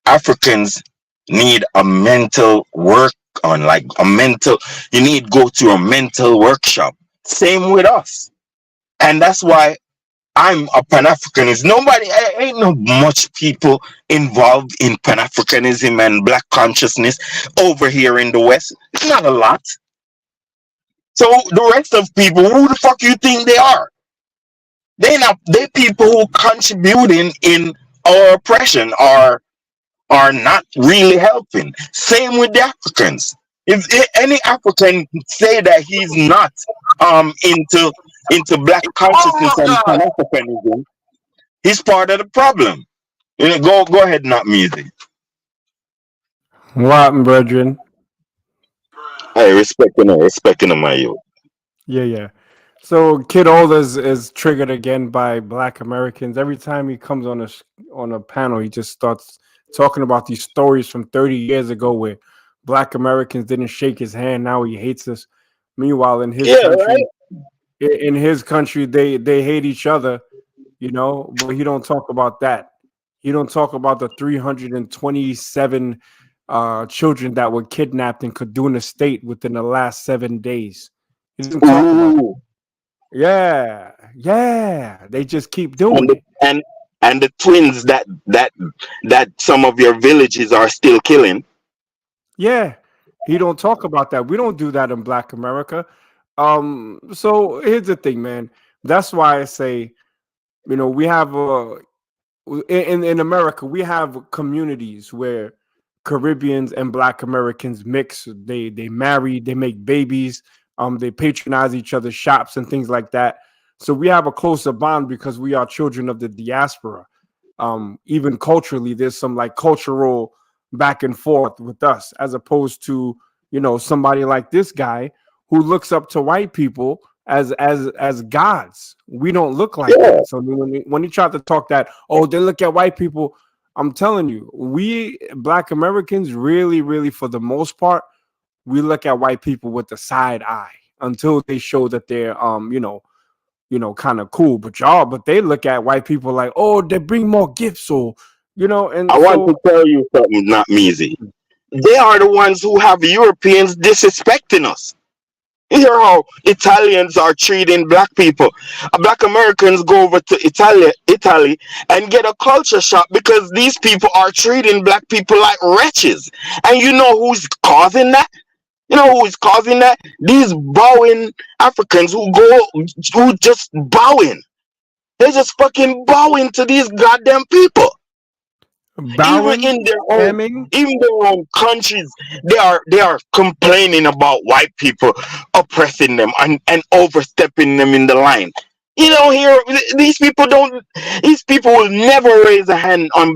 Africans need a mental work on, like a mental. You need to go to a mental workshop. Same with us, and that's why I'm a Pan-Africanist. Ain't no much people involved in Pan-Africanism and Black consciousness over here in the West. It's not a lot. So the rest of people, who the fuck you think they are? They people who contributing in our oppression are not really helping. Same with the Africans. If any African say that he's not into Black consciousness and Pan-Africanism, he's part of the problem. You know, go ahead, not music. What, brethren? Hey, respecting my youth. Yeah. So Kid Olders is triggered again by Black Americans. Every time he comes on a panel, he just starts talking about these stories from 30 years ago where Black Americans didn't shake his hand. Now he hates us. Meanwhile, in his country, they hate each other, you know. But he don't talk about that. He don't talk about the 327 children that were kidnapped in Kaduna State within the last 7 days. He doesn't talk about it. Yeah. They just keep doing it. And the twins that some of your villages are still killing. Yeah, he don't talk about that. We don't do that in Black America. So here's the thing, man. That's why I say, you know, we have in America, we have communities where Caribbeans and Black Americans mix. They marry, they make babies. They patronize each other's shops and things like that. So we have a closer bond because we are children of the diaspora. Even culturally, there's some like cultural back and forth with us, as opposed to, you know, somebody like this guy who looks up to white people as gods. We don't look like that. So when he tried to talk that, oh, they look at white people, I'm telling you, we Black Americans really, for the most part, we look at white people with the side eye until they show that they're kind of cool. But they look at white people like, oh, they bring more gifts, or and I want to tell you something, not Measy. They are the ones who have Europeans disrespecting us. You hear how Italians are treating black people. Black Americans go over to Italy and get a culture shock because these people are treating black people like wretches. And you know who's causing that? You know who is causing that? These bowing Africans who just bowing. They're just fucking bowing to these goddamn people. bowing, Even spamming. in their own countries, they are complaining about white people oppressing them and overstepping them in the line. You know, here these people will never raise a hand on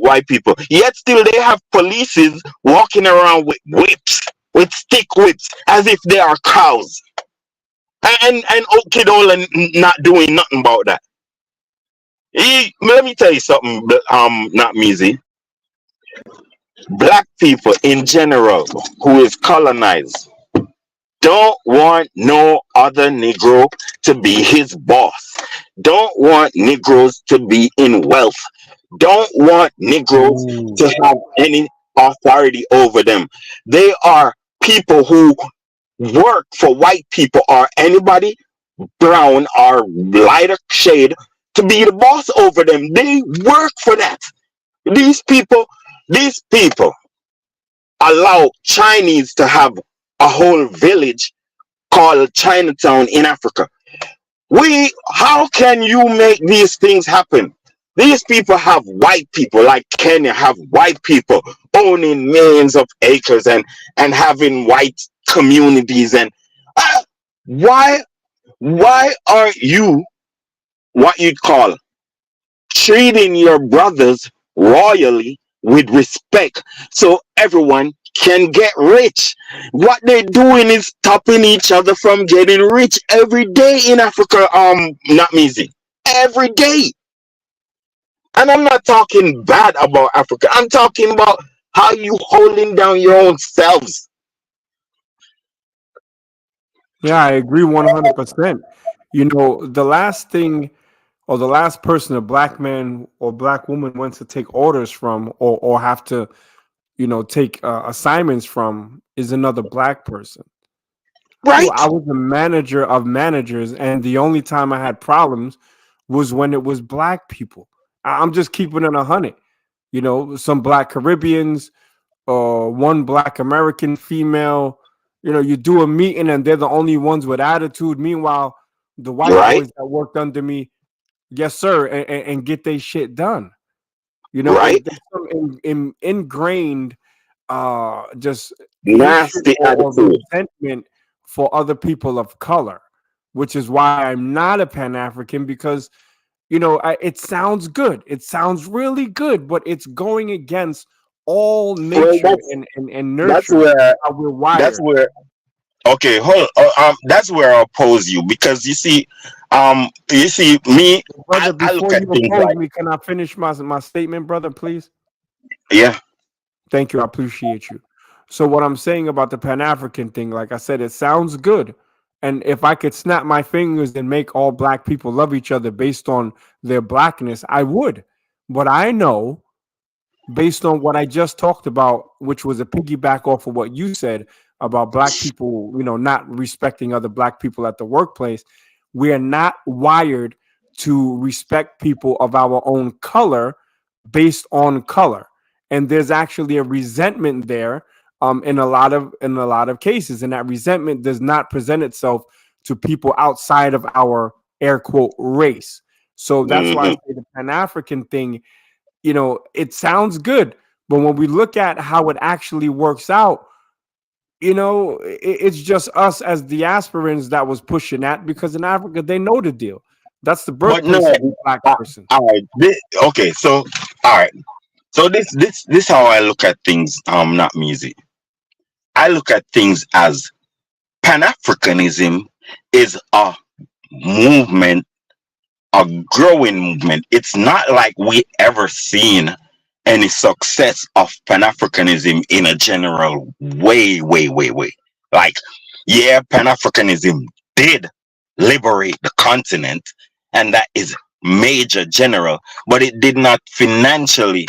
white people. Yet still they have polices walking around with whips, with stick whips, as if they are cows. And Okidola not doing nothing about that. Let me tell you something, not Measy. Black people in general who is colonized don't want no other Negro to be his boss. Don't want Negroes to be in wealth. Don't want Negroes to have any authority over them. They are people who work for white people or anybody brown or lighter shade to be the boss over them. They work for that. These people allow Chinese to have a whole village called Chinatown in Africa. How can you make these things happen? These people have white people, like Kenya have white people owning millions of acres and having white communities. And why aren't you what you'd call treating your brothers royally with respect so everyone can get rich? What they're doing is stopping each other from getting rich every day in Africa. Not Measy, every day. And I'm not talking bad about Africa. I'm talking about how you holding down your own selves. Yeah, I agree 100%. You know, the last thing or the last person a black man or black woman wants to take orders from or have to, take assignments from is another black person. Right? I was a manager of managers, and the only time I had problems was when it was black people. I'm just keeping it 100. Some black Caribbeans or one black American female. You do a meeting and they're the only ones with attitude. Meanwhile, the white boys that worked under me, yes, sir, and get their shit done. Right? There's some ingrained just Nasty attitude. resentment for other people of color, which is why I'm not a Pan-African, because it sounds good. It sounds really good, but it's going against all nature and nurture. That's where how we're wired. That's where. Okay, hold. That's where I oppose you, because you see me. Brother, I before look at you things oppose like, me, can I finish my statement, brother, please? yeah, Thank you. I appreciate you. So what I'm saying about the Pan-African thing, like I said, it sounds good. And if I could snap my fingers and make all black people love each other based on their blackness, I would. But I know, based on what I just talked about, which was a piggyback off of what you said about black people, not respecting other black people at the workplace, we are not wired to respect people of our own color based on color. And there's actually a resentment there in a lot of cases, and that resentment does not present itself to people outside of our air quote race. So that's why I say the Pan-African thing, it sounds good, but when we look at how it actually works out, it's just us as diasporans that was pushing that, because in Africa they know the deal. That's the But birthplace no, of the black person. all right. Okay, so all right. So this how I look at things. Not music. I look at things as Pan-Africanism is a movement, a growing movement. It's not like we ever seen any success of Pan-Africanism in a general way, way, way, way. Like, yeah, Pan-Africanism did liberate the continent, and that is major general, but it did not financially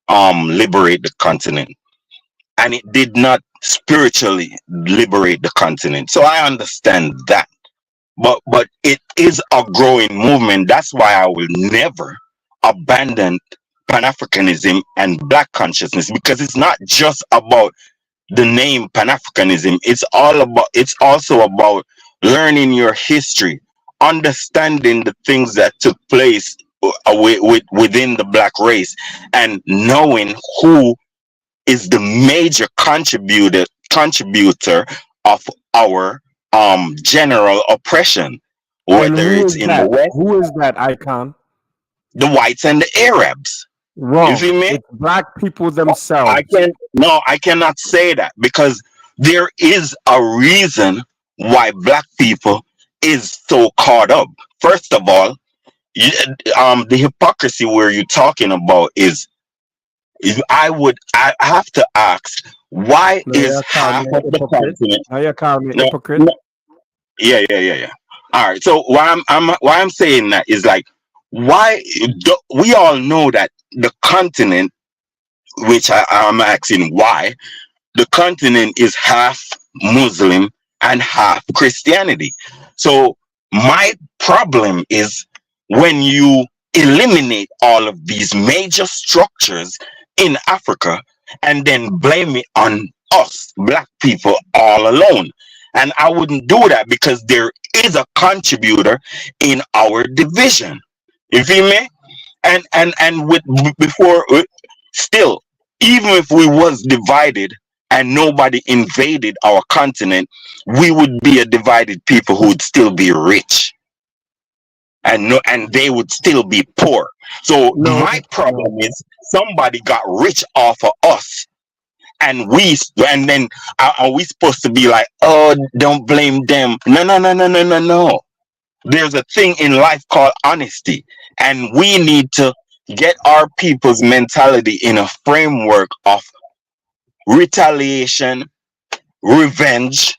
liberate the continent, and it did not spiritually liberate the continent. So I understand that. But it is a growing movement. That's why I will never abandon Pan-Africanism and Black consciousness, because it's not just about the name Pan-Africanism. It's also about learning your history, understanding the things that took place within the Black race, and knowing who is the major contributor of our general oppression, And whether who it's is in the that? West, Who is that icon? the whites and the Arabs. You Wrong. feel me? It's black people I themselves. I cannot say that, because there is a reason why Black people is so caught up. First of all, the hypocrisy where you're talking about is I have to ask, why No, is you're calling half me of a the hypocrite. continent? Now you're calling me a No, hypocrite. no, yeah. All right. So why I'm saying that is like, we all know that the continent, which I'm asking why, the continent is half Muslim and half Christianity. So my problem is when you eliminate all of these major structures in Africa and then blame it on us, Black people, all alone. And I wouldn't do that, because there is a contributor in our division. You feel me? And with before still, even if we was divided and nobody invaded our continent, we would be a divided people who would still be rich, and no, and they would still be poor. So No, my problem is somebody got rich off of us, and then are we supposed to be like, oh, don't blame them? No. There's a thing in life called honesty, and we need to get our people's mentality in a framework of retaliation, revenge,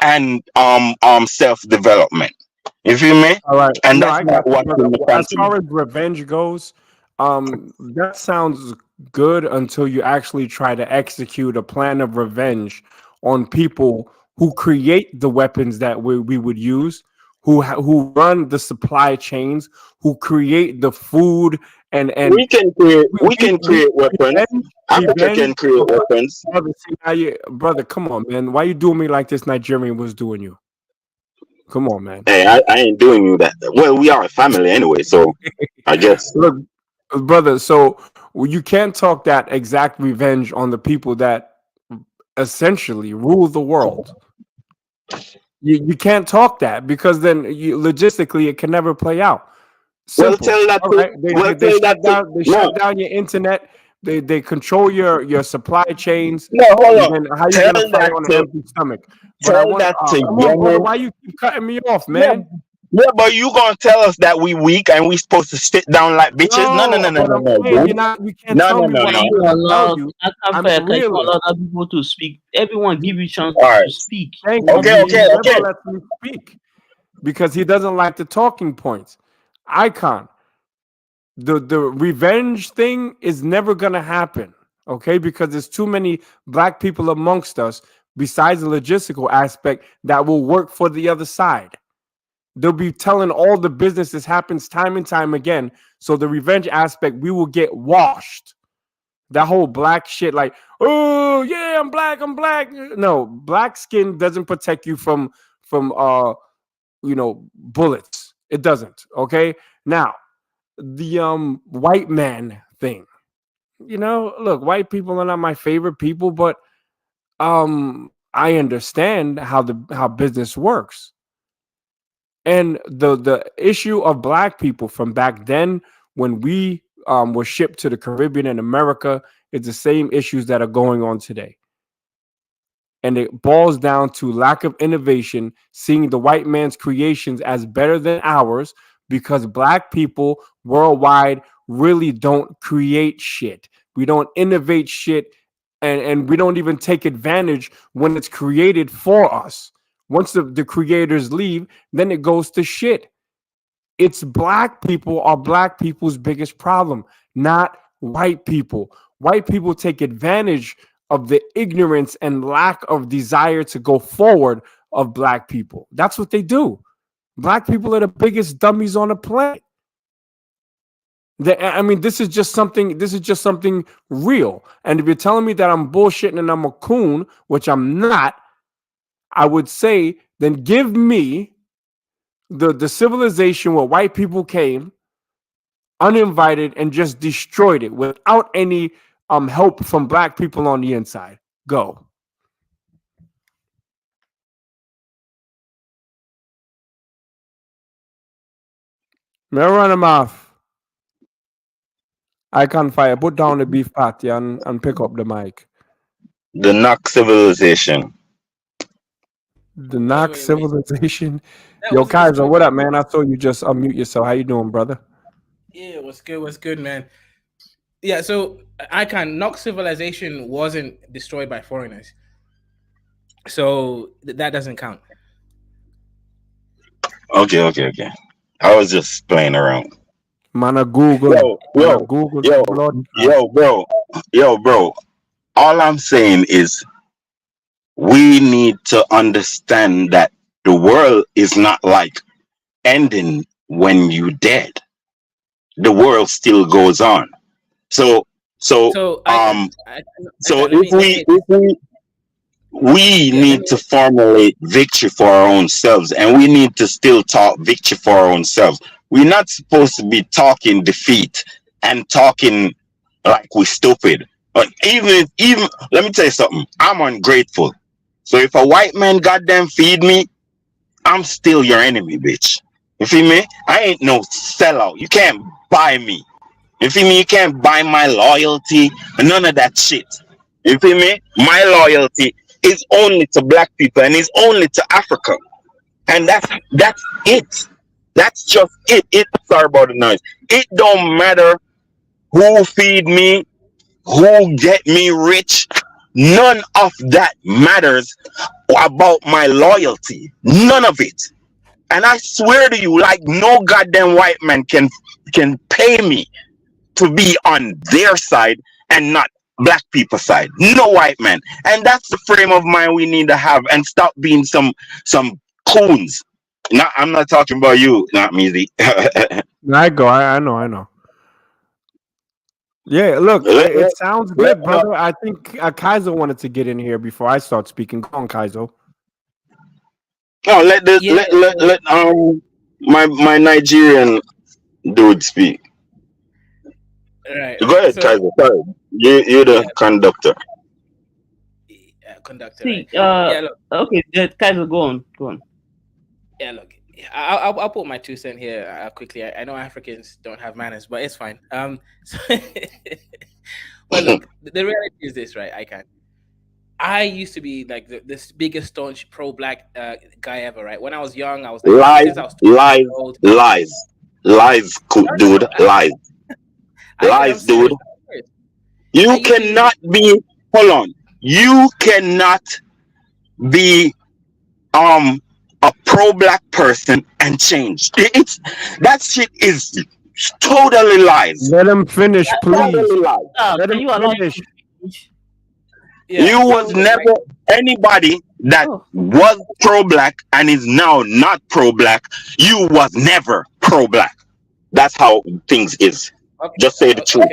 and self-development. You feel me? all right. And No, that's I not got you, what's brother. in the As far continent. as revenge goes, that sounds good until you actually try to execute a plan of revenge on people who create the weapons that we would use, who run the supply chains, who create the food, and We can create weapons. revenge, Africa can create weapons. brother, see, brother, come on, man. Why you doing me like this Nigerian was doing you? Come on, man. Hey, I ain't doing you that. Well, we are a family anyway, so I guess. Look, brother, so you can't talk that exact revenge on the people that essentially rule the world. You can't talk that, because then logistically it can never play out. Well, Simple. tell that All to. right. Well, They tell that shut to. down. They No, shut down your internet. They control your supply chains. no, hold And on. then how you Tell gonna fight that on an to. empty stomach? But I Tell want that to come on, brother. Yemen. Why you keep cutting me off, Yeah, man? yeah, but you gonna tell us that we weak and we supposed to sit down like bitches? No, No, but I'm saying dude. you can't tell me what No. I'm You gonna tell allow you. I I'm can't a fair, you realist. allow other people to speak. Everyone give you chance All right. to speak. Thank But you. Okay, you He just never lets me speak because he doesn't like the talking points. Icon, the revenge thing is never gonna happen, okay? Because there's too many black people amongst us, besides the logistical aspect, that will work for the other side. They'll be telling all the business. This happens time and time again. So the revenge aspect, we will get washed. That whole black shit, like, oh yeah, I'm black, I'm black. No, black skin doesn't protect you from bullets. It doesn't. Okay. Now, the white man thing. Look, white people are not my favorite people, but I understand how business works. And the issue of black people from back then, when we were shipped to the Caribbean and America, is the same issues that are going on today. And it boils down to lack of innovation, seeing the white man's creations as better than ours, because black people worldwide really don't create shit. We don't innovate shit, and we don't even take advantage when it's created for us. Once the creators leave, then it goes to shit. It's black people are black people's biggest problem, not white people. White people take advantage of the ignorance and lack of desire to go forward of black people. That's what they do. Black people are the biggest dummies on the planet. I mean, this is just something real. And if you're telling me that I'm bullshitting and I'm a coon, which I'm not, I would say, then give me the civilization where white people came uninvited and just destroyed it without any help from black people on the inside. Go. May I run him off? I can't fire. Put down the beef patty and pick up the mic. The knock civilization. The knock wait. civilization. That Yo, was Kaiser, what up, man? I saw you just unmute yourself. How you doing, brother? Yeah, what's good, man? Yeah, so knock civilization wasn't destroyed by foreigners. So that doesn't count. Okay. I was just playing around. Man, I Google. Yo, bro. All I'm saying is we need to understand that the world is not like ending when you dead. The world still goes on. So we need to formulate victory for our own selves, and we need to still talk victory for our own selves. We're not supposed to be talking defeat and talking like we're stupid. But even let me tell you something. I'm ungrateful. So if a white man goddamn feed me, I'm still your enemy, bitch. You feel me? I ain't no sellout. You can't buy me. You feel me? You can't buy my loyalty. None of that shit. You feel me? My loyalty is only to black people and is only to Africa. And that's it. That's just it. Sorry about the noise. It don't matter who feed me, who get me rich. None of that matters about my loyalty. None of it. And I swear to you, like no goddamn white man can pay me to be on their side and not black people's side. No white man. And that's the frame of mind we need to have, and stop being some coons. I'm not talking about you, not me. I know. Yeah, look, it sounds good, brother. I think Kaiser wanted to get in here before I start speaking. Go on, Kaiser. No, let my Nigerian dude speak. Right. Go ahead, Kaiser. Sorry. You're the conductor. Conductor. See, right? Look. Okay, Kaiser, go on. Yeah, look. I'll put my 2 cents here quickly. I know Africans don't have manners, but it's fine. Well, look, the reality is this, right? I used to be like this biggest staunch pro-black guy ever, right? When I was young, I was like, lies, dude, lies. Lies, dude. You cannot be. Hold on. You cannot be a pro-black person and change. That shit is totally lies. Let him finish, please. Totally lies. Let him finish. Yeah, you was never anybody that was pro-black and is now not pro-black. You was never pro-black. That's how things is. Okay, just say the truth.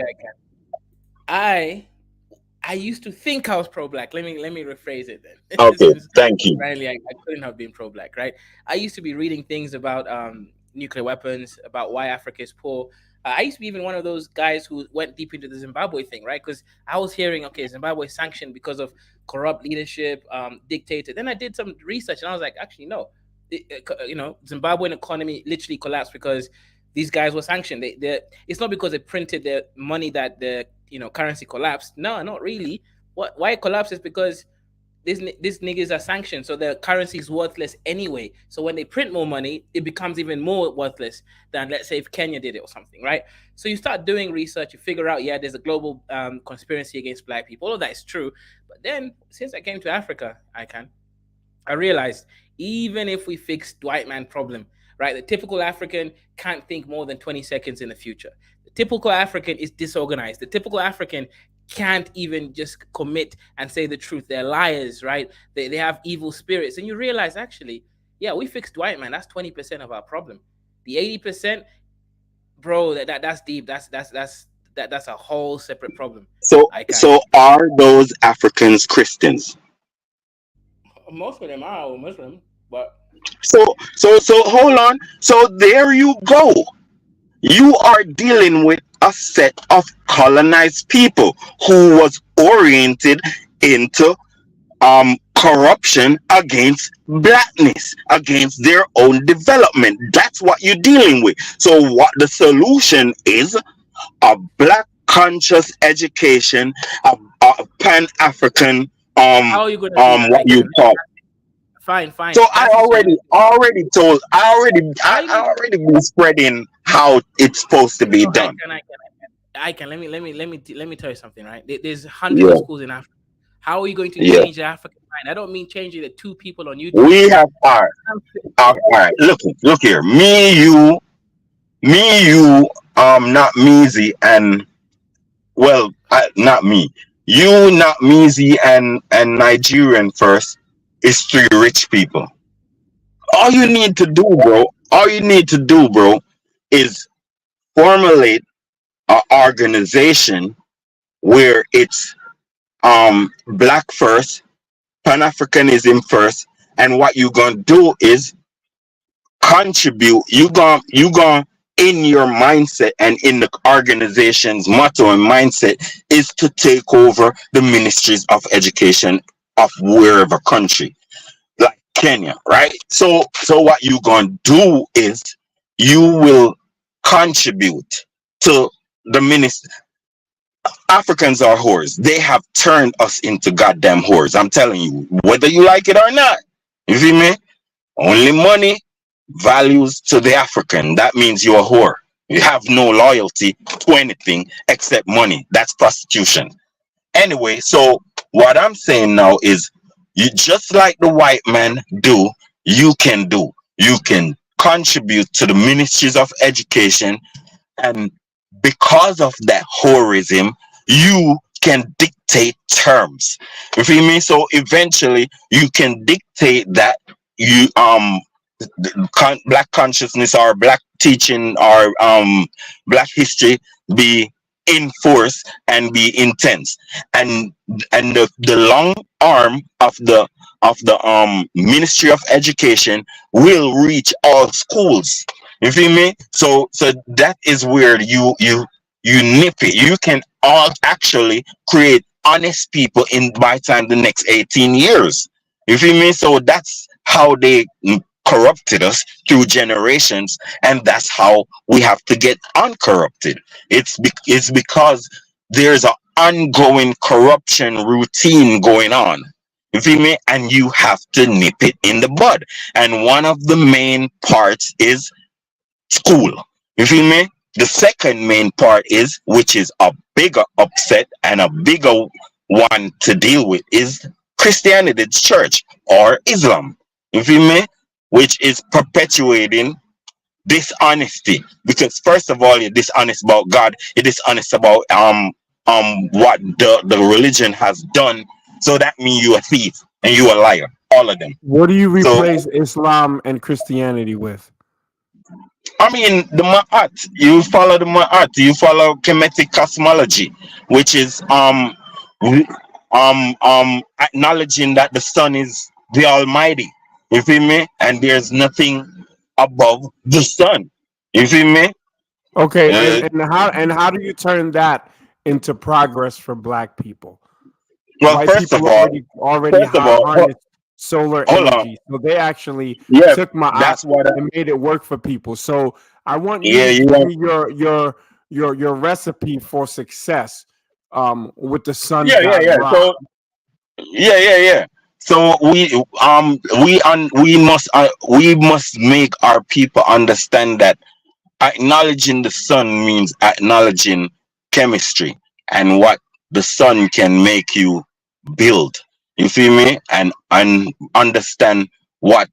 I used to think I was pro-black. Let me rephrase it then. Okay, thank you. Apparently, I couldn't have been pro-black, right? I used to be reading things about nuclear weapons, about why Africa is poor. I used to be even one of those guys who went deep into the Zimbabwe thing, right? Because I was hearing, okay, Zimbabwe sanctioned because of corrupt leadership, dictator. Then I did some research and I was like, actually, no. Zimbabwean economy literally collapsed because these guys were sanctioned. It's not because they printed their money that the currency collapsed. No, not really. Why it collapsed is because these niggas are sanctioned, so the currency is worthless anyway. So when they print more money, it becomes even more worthless than, let's say, if Kenya did it or something, right? So you start doing research, you figure out, yeah, there's a global conspiracy against black people. All of that is true. But then, since I came to Africa, I realized, even if we fix white man problem, right, the typical African can't think more than 20 seconds in the future. The typical African is disorganized. The typical African can't even just commit and say the truth. They're liars, right? They have evil spirits. And you realize, actually, yeah, we fixed white man. That's 20% of our problem. The 80%, bro, that's deep. That's a whole separate problem. So are those Africans Christians? Most of them are Muslim, but so hold on. So there you go. You are dealing with a set of colonized people who was oriented into corruption against blackness, against their own development. That's what you're dealing with. So what the solution is: a black conscious education, a pan-African how are you gonna what you call. Fine. So I already been spreading how it's supposed to be done. I can. Let me tell you something, right? There's hundreds of schools in Africa. How are you going to change the African mind? I don't mean changing the two people on YouTube. We have all right. Look here. Me, you, not Meezy, and not me. You, not Meezy, and Nigerian first is three rich people. All you need to do, bro, is formulate an organization where it's black first, Pan-Africanism first, and what you gonna do is contribute. You gonna in your mindset and in the organization's motto and mindset is to take over the ministries of education of wherever country, like Kenya, right? So what you gonna do is you will contribute to the ministry. Africans are whores. They have turned us into goddamn whores. I'm telling you, whether you like it or not. You see me? Only money values to the African. That means you're a whore. You have no loyalty to anything except money. That's prostitution. Anyway, so what I'm saying now is, you just like the white man do, you can do. You can contribute to the ministries of education, and because of that whorism, you can dictate terms. You feel me? So eventually you can dictate that you black consciousness or black teaching or black history be enforced and be intense, and the long arm of the Ministry of Education will reach all schools. You feel me? So that is where you nip it. You can all actually create honest people by time the next 18 years. You feel me? So that's how they corrupted us through generations, and that's how we have to get uncorrupted. It's because there's an ongoing corruption routine going on. You feel me? And you have to nip it in the bud. And one of the main parts is school. You feel me? The second main part is, which is a bigger upset and a bigger one to deal with, is Christianity, the church, or Islam. You feel me? Which is perpetuating dishonesty. Because first of all, you're dishonest about God. You're dishonest about what the religion has done. So that means you're a thief and you're a liar. All of them. What do you replace Islam and Christianity with? I mean, the Ma'at. You follow the Ma'at. You follow Kemetic cosmology, which is acknowledging that the sun is the Almighty. You feel me? And there's nothing above the sun. You feel me? Okay, Uh, and how do you turn that into progress for Black people? well, White people already first of all, harness solar hold on. energy, so they actually Yeah, took my that's what. and made it work for people. So I want you Yeah, to you give want. me your recipe for success with the sun Yeah, yeah, god yeah. Ra. So yeah. So we must make our people understand that acknowledging the sun means acknowledging chemistry and what the sun can make you build. You feel me? And understand what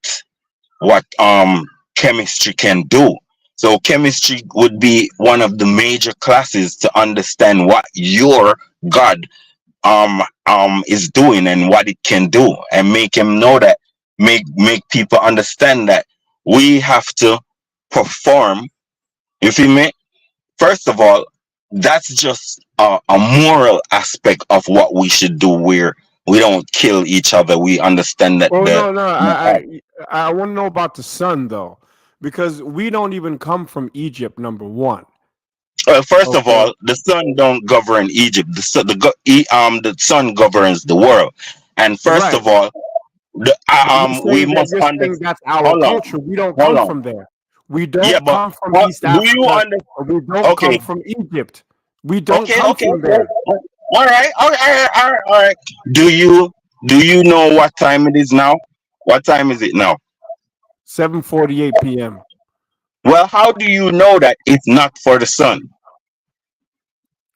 chemistry can do. So chemistry would be one of the major classes to understand what your God is doing and what it can do, and make him know that, make people understand that we have to perform. You feel me? First of all, that's just a moral aspect of what we should do, where we don't kill each other. We understand that Oh the no, I want to know about the sun though, because we don't even come from Egypt. Number one, first of okay, all, the sun don't govern Egypt. The sun governs the world. And first right? of all, But we must you're saying understand. that's our Hold on, culture. We don't hold come on. from there. We Yeah, don't but come from East do you Africa. understand? Or we don't come Okay, from Egypt. We don't okay, come okay. from there. All right, all right. Do you know what time it is now? What time is it now? 7:48 p.m. Well, how do you know that it's not for the sun?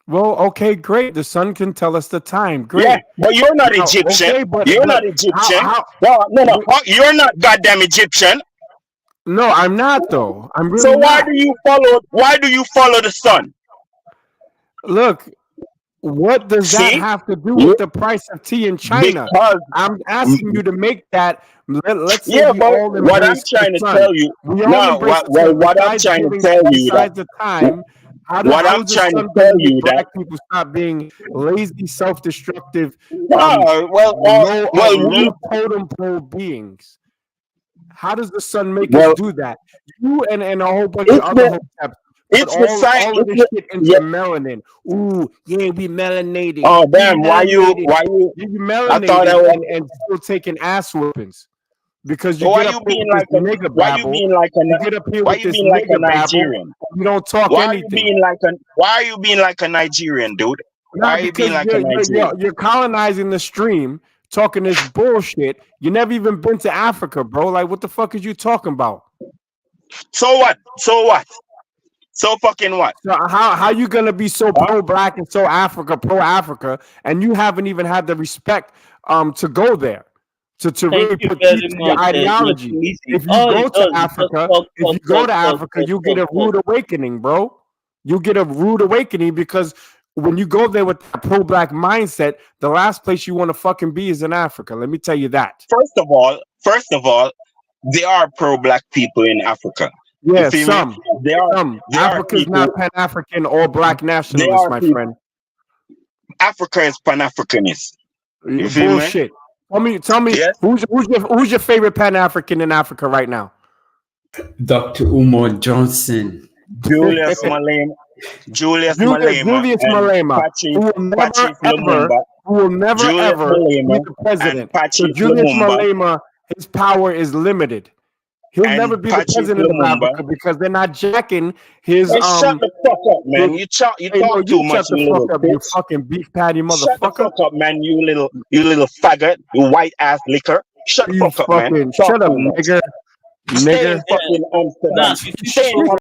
Well, okay, great. The sun can tell us the time. Yeah, Great. but you're not Now, Egyptian. okay, but You're not how Egyptian. how No. we, You're not goddamn Egyptian. no, I'm not though. I'm So really why not. do you follow? Why do you follow the sun? Look, what does that See, have to do You- with the price of tea in China? because I'm asking you to make that. Let's say yeah, we but all what I'm embrace the trying to sun. tell you We all now, embrace the sun. what I'm Besides trying to giving, tell you that besides the time, what how I'm is the trying to sun tell going to make you that Black people stop being lazy, self-destructive, no, low totem pole beings? How does the sun make us well, do that? You and a whole bunch of it's other the hoteps put it's the sign. all of It's this the shit into yeah. melanin. Ooh, yeah, we melanated. Oh We damn! melanated. Why you? You I thought I melanated was. and still taking ass whippings because you Why get up you here being with this like a? nigga Why you babble. being like a? You get up here Why with you this being like a nigga babble. Nigerian? You don't talk Why are you anything. being like a? Why are you being like a Nigerian, dude? Why Not are you being because like a Nigerian? you're colonizing the stream, talking this bullshit. You never even been to Africa, bro. Like, what the fuck is you talking about? So what? So what? So fucking what? So how you gonna be so Huh? pro-Black and so pro Africa, and you haven't even had the respect to go there to Thank really you put very teeth to your much, ideology. Mr. If you All go it to does is just Africa, talk, if you go to Africa, you get a rude awakening, bro. You get a rude awakening because when you go there with that pro-Black mindset, the last place you want to fucking be is in Africa. Let me tell you that. First of all, there are pro-black people in Africa. You Yeah, feel me? some. There are Africa's people. not Pan-African or Black There nationalist, are my people. friend. Africa is Pan-Africanist. You feel me? Bullshit. Tell me, Yes. who's your favorite Pan-African in Africa right now? Dr. Umar Johnson. Julius Malema. Julius and Malema, who will never Julius ever be Malema the president. and So Patrice Julius Lumumba Malema, his power is limited. He'll and never be the Patrice president of Lumumba. Africa because they're not jacking his Hey, shut the fuck up, man. You talk Hey, too much, shut the you little fuck up, you bitch. fucking beef patty Shut the motherfucker. fuck up, man. You little faggot. You white ass liquor. Shut the You fuck up, man. fucking Talk shut up, too much. nigga. Stay in Nigga. fucking Amsterdam. Nah, Stay in